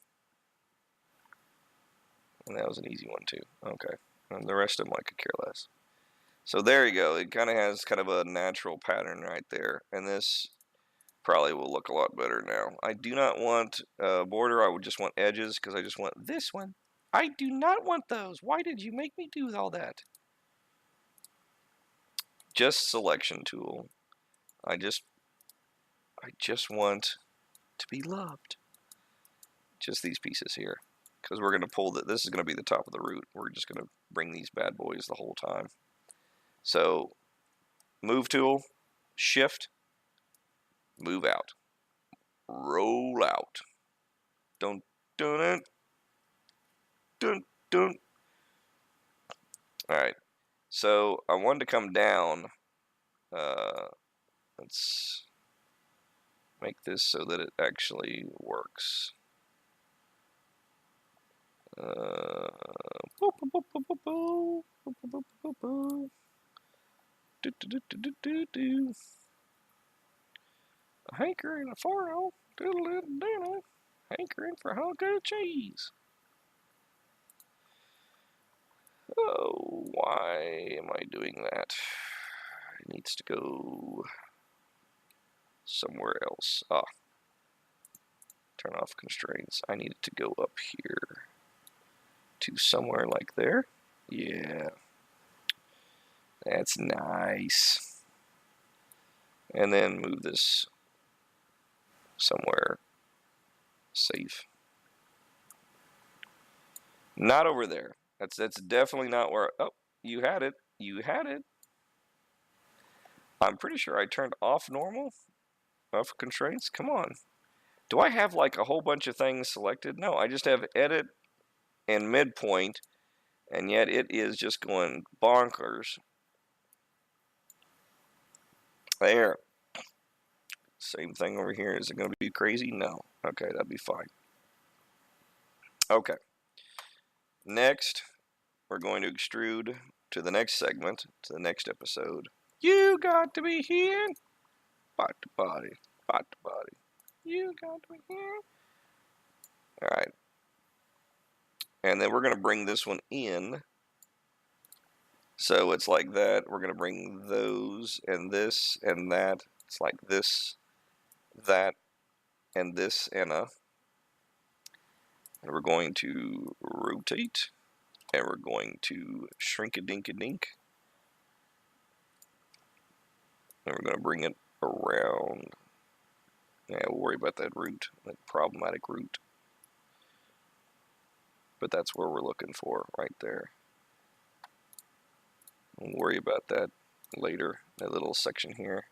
And that was an easy one too. Okay. And the rest of them I could care less. So there you go. It kind of has kind of a natural pattern right there. And this probably will look a lot better now. I do not want a border. I would just want edges because I just want this one. I do not want those. Why did you make me do all that? Just selection tool. I just want to be loved. Just these pieces here. Because we're going to pull that. This is going to be the top of the root. We're just going to bring these bad boys the whole time. So, move tool, shift, move out, roll out. Dun dun dun dun. All right. So I wanted to come down. Let's make this so that it actually works. A hankering for old doodle doodle, hankering for hunk of cheese. Oh, why am I doing that? It needs to go somewhere else. Ah, turn off constraints. I need it to go up here to somewhere like there. Yeah, that's nice. And then move this somewhere safe. Not over there. That's definitely not where. Oh, you had it. You had it. I'm pretty sure I turned off normal, off constraints. Come on. Do I have like a whole bunch of things selected? No, I just have edit and midpoint, and yet it is just going bonkers. There. Same thing over here. Is it going to be crazy? No. Okay, that'd be fine. Okay. Next, we're going to extrude to the next segment, to the next episode. You got to be here. Bot to body. Bot to body. You got to be here. All right. And then we're going to bring this one in. So it's like that. We're going to bring those and this and that. It's like this, that, and this, and a. And we're going to rotate. And we're going to shrink-a-dink-a-dink. And we're going to bring it around. Yeah, we'll worry about that root, that problematic root. But that's where we're looking for, right there. We'll worry about that later, that little section here.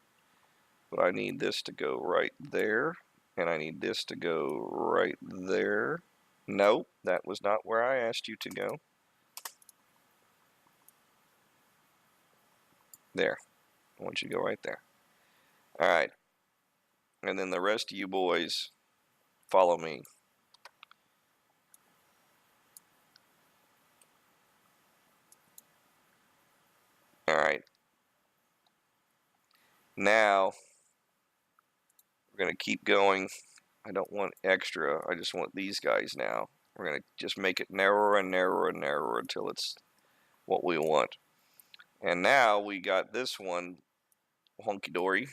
But I need this to go right there, and I need this to go right there. No, that was not where I asked you to go. There. I want you to go right there. All right. And then the rest of you boys follow me. All right. Now, we're going to keep going. I don't want extra. I just want these guys now. We're going to just make it narrower and narrower and narrower until it's what we want. And now we got this one honky-dory.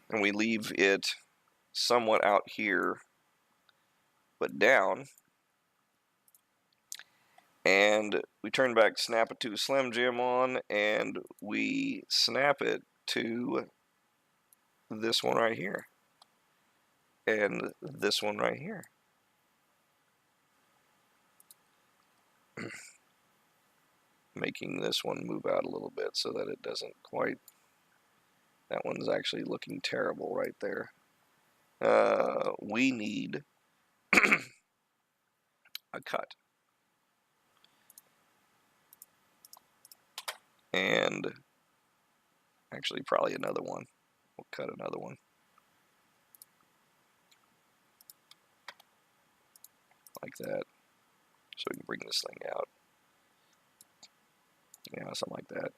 And we leave it somewhat out here, but down. And we turn back Snap It to Slim Jim on, and we snap it to this one right here. And this one right here. Making this one move out a little bit so that it doesn't quite, that one's actually looking terrible right there. We need a cut. And actually probably another one. We'll cut another one. Like that. So we can bring this thing out. Yeah, something like that.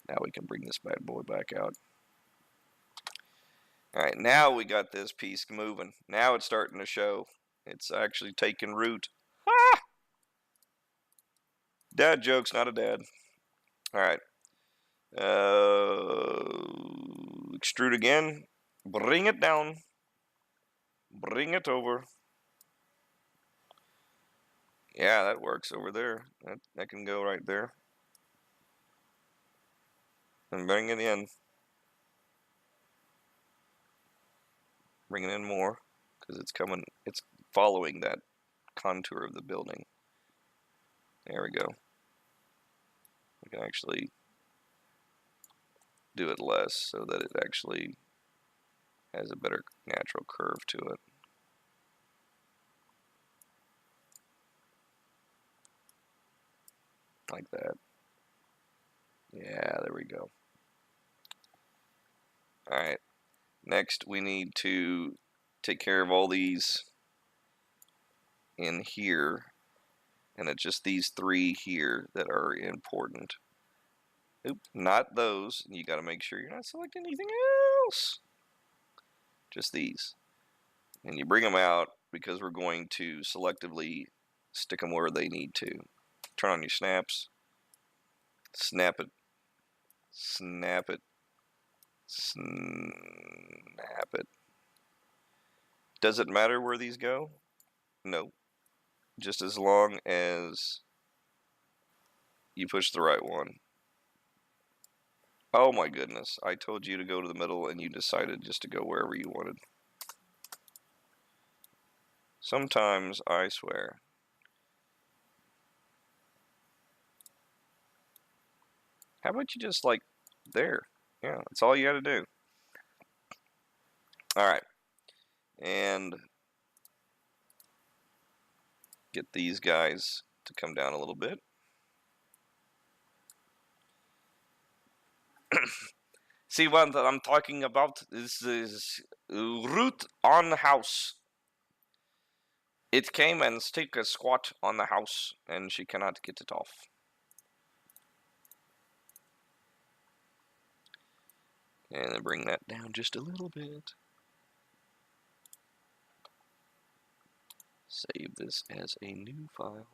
Now we can bring this bad boy back out. Alright, now we got this piece moving. Now it's starting to show. It's actually taking root. Ah! Dad jokes, not a dad. Alright. Extrude again. Bring it down. Bring it over. Yeah, that works over there. That can go right there. And bring it in. Bring it in more. Because it's coming, it's following that contour of the building. There we go. We can actually do it less so that it actually has a better natural curve to it. Like that. Yeah, there we go. Alright. Next, we need to take care of all these in here. And it's just these three here that are important. Oop, not those. You got to make sure you're not selecting anything else. Just these. And you bring them out because we're going to selectively stick them where they need to. Turn on your snaps. Snap it. Snap it. Snap it. Does it matter where these go? No. Just as long as you push the right one. Oh my goodness. I told you to go to the middle and you decided just to go wherever you wanted. Sometimes, I swear. How about you just like there? Yeah, that's all you got to do. Alright. And get these guys to come down a little bit. See, what I'm talking about is root on house. It came and stick a squat on the house, and she cannot get it off. And then bring that down just a little bit. Save this as a new file.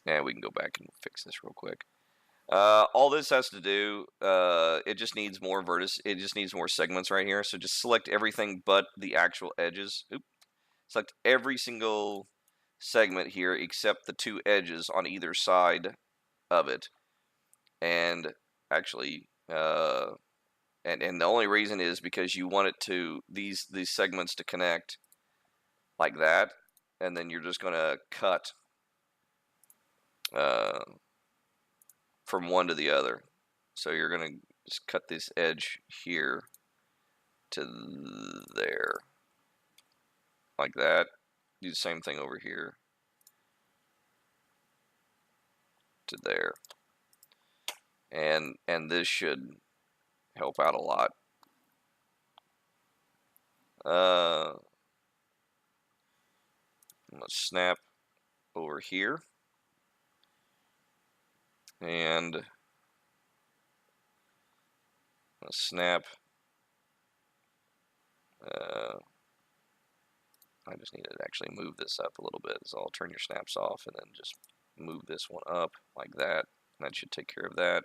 And we can go back and fix this real quick. All this has to do, it just needs more vertices. It just needs more segments right here. So just select everything but the actual edges. Oop. Select every single segment here except the two edges on either side of it. And actually, and the only reason is because you want it to these segments to connect like that, and then you're just gonna cut from one to the other. So you're going to just cut this edge here to there, like that. Do the same thing over here to there. And this should help out a lot. I'm going to snap over here. And I'm going to snap. I just need to actually move this up a little bit. So I'll turn your snaps off and then just move this one up like that. That should take care of that.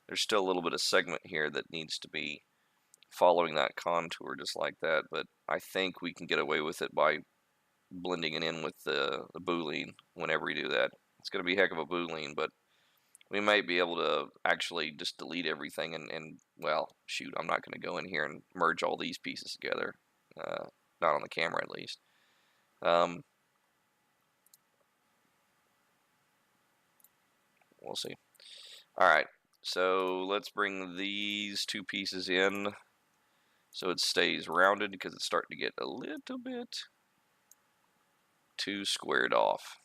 There's still a little bit of segment here that needs to be following that contour just like that, but I think we can get away with it by blending it in with the boolean whenever we do that. It's going to be a heck of a boolean, but we might be able to actually just delete everything and well, shoot, I'm not going to go in here and merge all these pieces together. Not on the camera, at least. We'll see. Alright, so let's bring these two pieces in so it stays rounded, because it's starting to get a little bit too squared off.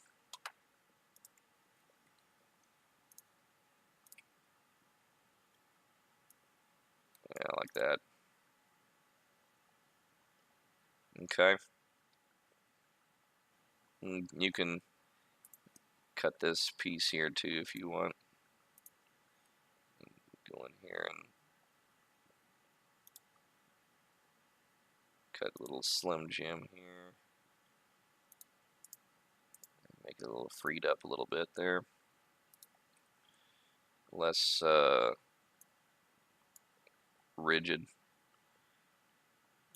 Yeah, like that. Okay. And you can cut this piece here too if you want. Go in here and cut a little Slim Jim here. Make it a little freed up a little bit there. Less rigid,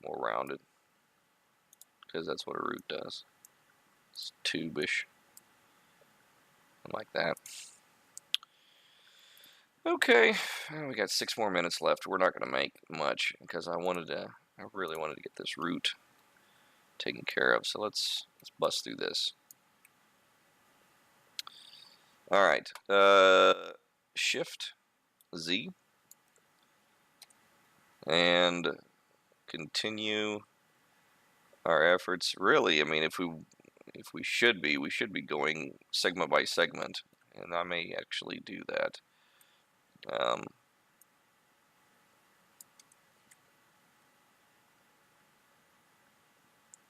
more rounded, because that's what a root does. It's tube-ish, like that. Okay, we got 6 more minutes left. We're not going to make much because I really wanted to get this root taken care of. So let's bust through this. All right, Shift Z and continue our efforts. Really, I mean, if we should be going segment by segment, and I may actually do that. Let's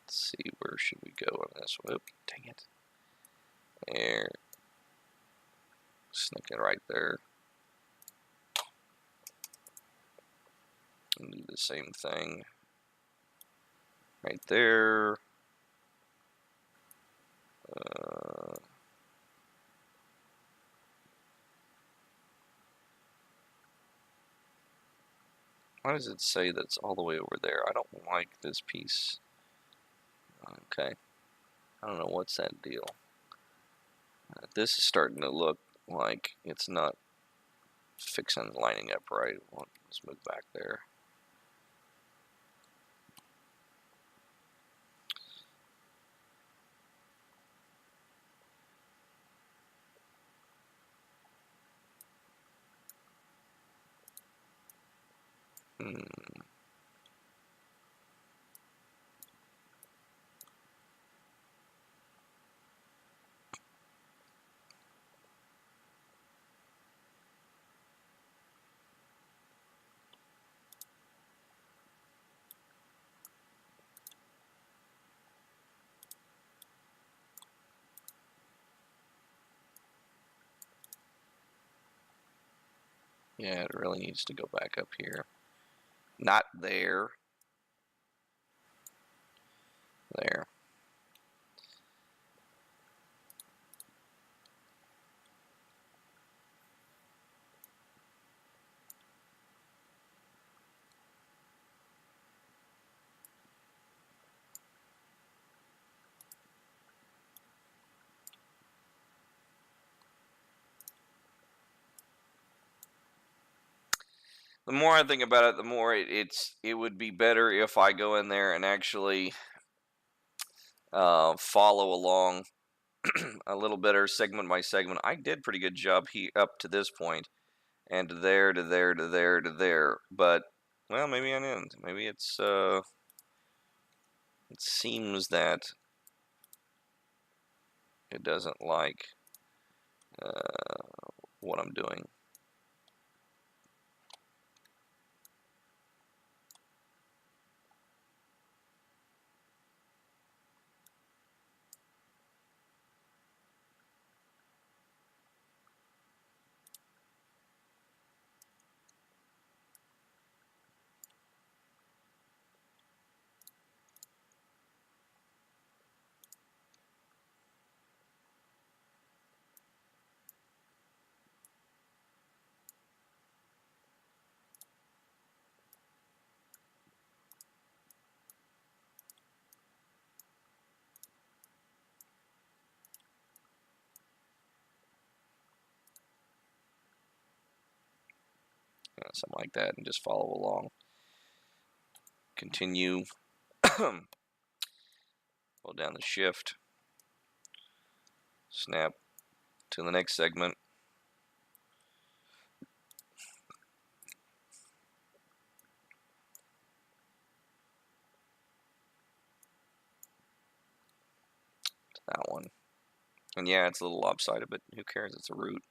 see, where should we go on this? Whoop, dang it. There. Sneak it right there. And do the same thing right there. Why does it say that's all the way over there? I don't like this piece. Okay. I don't know what's that deal. This is starting to look like it's not fixing lining up right. Let's move back there. Yeah, it really needs to go back up here. Not there. There. The more I think about it, the more it would be better if I go in there and actually follow along a little better segment by segment. I did pretty good job up to this point, and to there, to there, to there, to there. But well, maybe I didn't. Maybe it seems that it doesn't like what I'm doing. Something like that, and just follow along. Continue. Hold down the shift. Snap to the next segment. To that one. And yeah, it's a little lopsided, but who cares? It's a root.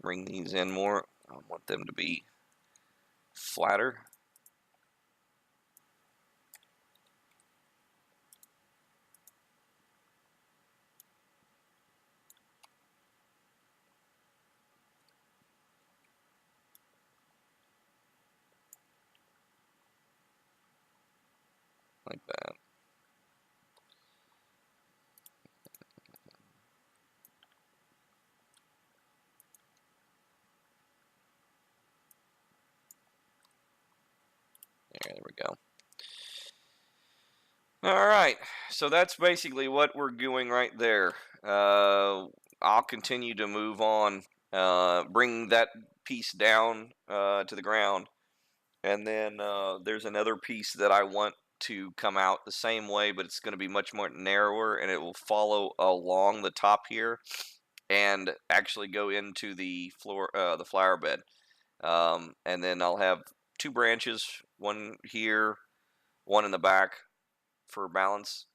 Bring these in more. I want them to be flatter. Like that. There we go. All right, so that's basically what we're doing right there. I'll continue to move on, bring that piece down to the ground, and then there's another piece that I want to come out the same way, but it's going to be much more narrower, and it will follow along the top here, and actually go into the the flower bed. And then I'll have two branches, one here, one in the back for balance,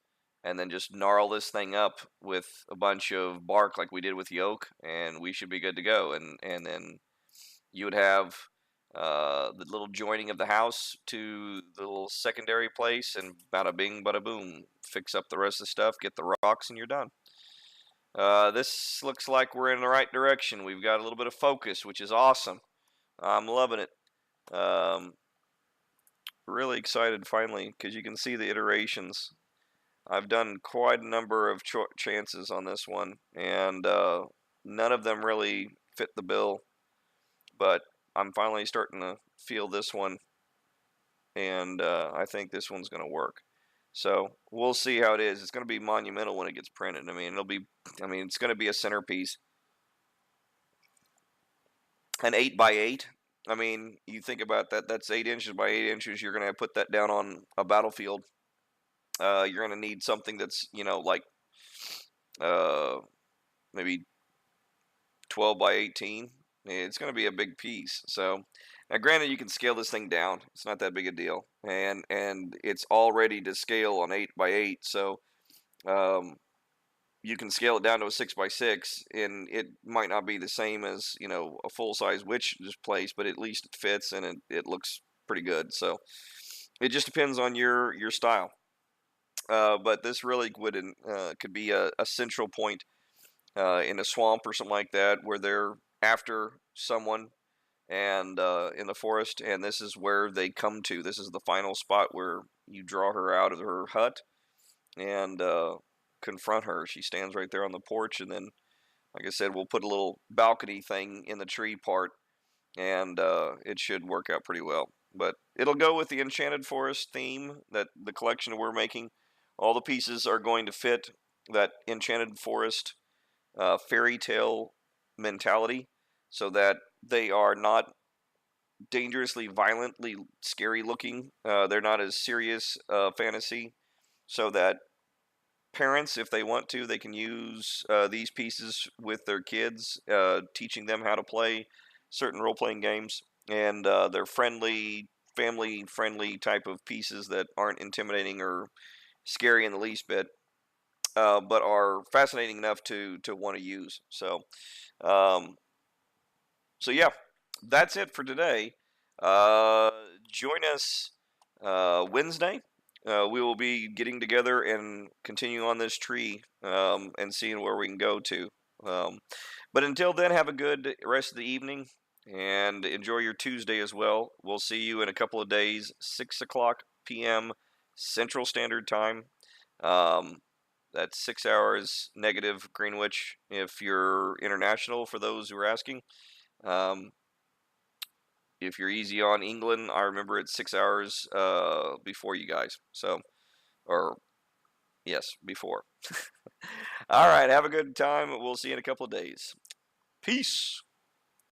and then just gnarl this thing up with a bunch of bark like we did with the oak, and we should be good to go. And then you would have the little joining of the house to the little secondary place, and bada bing, bada boom. Fix up the rest of the stuff, get the rocks, and you're done. This looks like we're in the right direction. We've got a little bit of focus, which is awesome. I'm loving it. Really excited finally, because you can see the iterations. I've done quite a number of chances on this one, and none of them really fit the bill. But I'm finally starting to feel this one, and I think this one's going to work. So we'll see how it is. It's going to be monumental when it gets printed. I mean, it's going to be a centerpiece. An 8x8. I mean, you think about that. That's 8 inches by 8 inches. You're going to put that down on a battlefield. You're going to need something that's, like maybe 12 by 18. It's going to be a big piece. So now, granted, you can scale this thing down. It's not that big a deal, and it's all ready to scale on 8 by 8. So you can scale it down to a 6 by 6, and it might not be the same as a full size witch place, but at least it fits and it looks pretty good. So it just depends on your style. But this really could be a central point in a swamp or something like that, where they're after someone and in the forest, and this is where they come to. This is the final spot where you draw her out of her hut and confront her. She stands right there on the porch, and then, like I said, we'll put a little balcony thing in the tree part, and it should work out pretty well. But it'll go with the Enchanted Forest theme that the collection we're making. All the pieces are going to fit that Enchanted Forest fairy tale mentality, so that they are not dangerously, violently scary looking. They're not as serious fantasy, so that parents, if they want to, they can use these pieces with their kids, teaching them how to play certain role-playing games, and they're friendly, family-friendly type of pieces that aren't intimidating or scary in the least bit, but are fascinating enough to want to use. Um, so yeah, that's it for today. Uh, Join us Wednesday. We will be getting together and continuing on this tree and seeing where we can go to. Um, but until then, have a good rest of the evening and enjoy your Tuesday as well. We'll see you in a couple of days, 6 o'clock p.m. Central Standard Time. Um, that's 6 hours negative Greenwich if you're international, for those who are asking. Um, if you're easy on England, I remember it's 6 hours before you guys. So, or yes, before. All right, have a good time. We'll see you in a couple of days. Peace.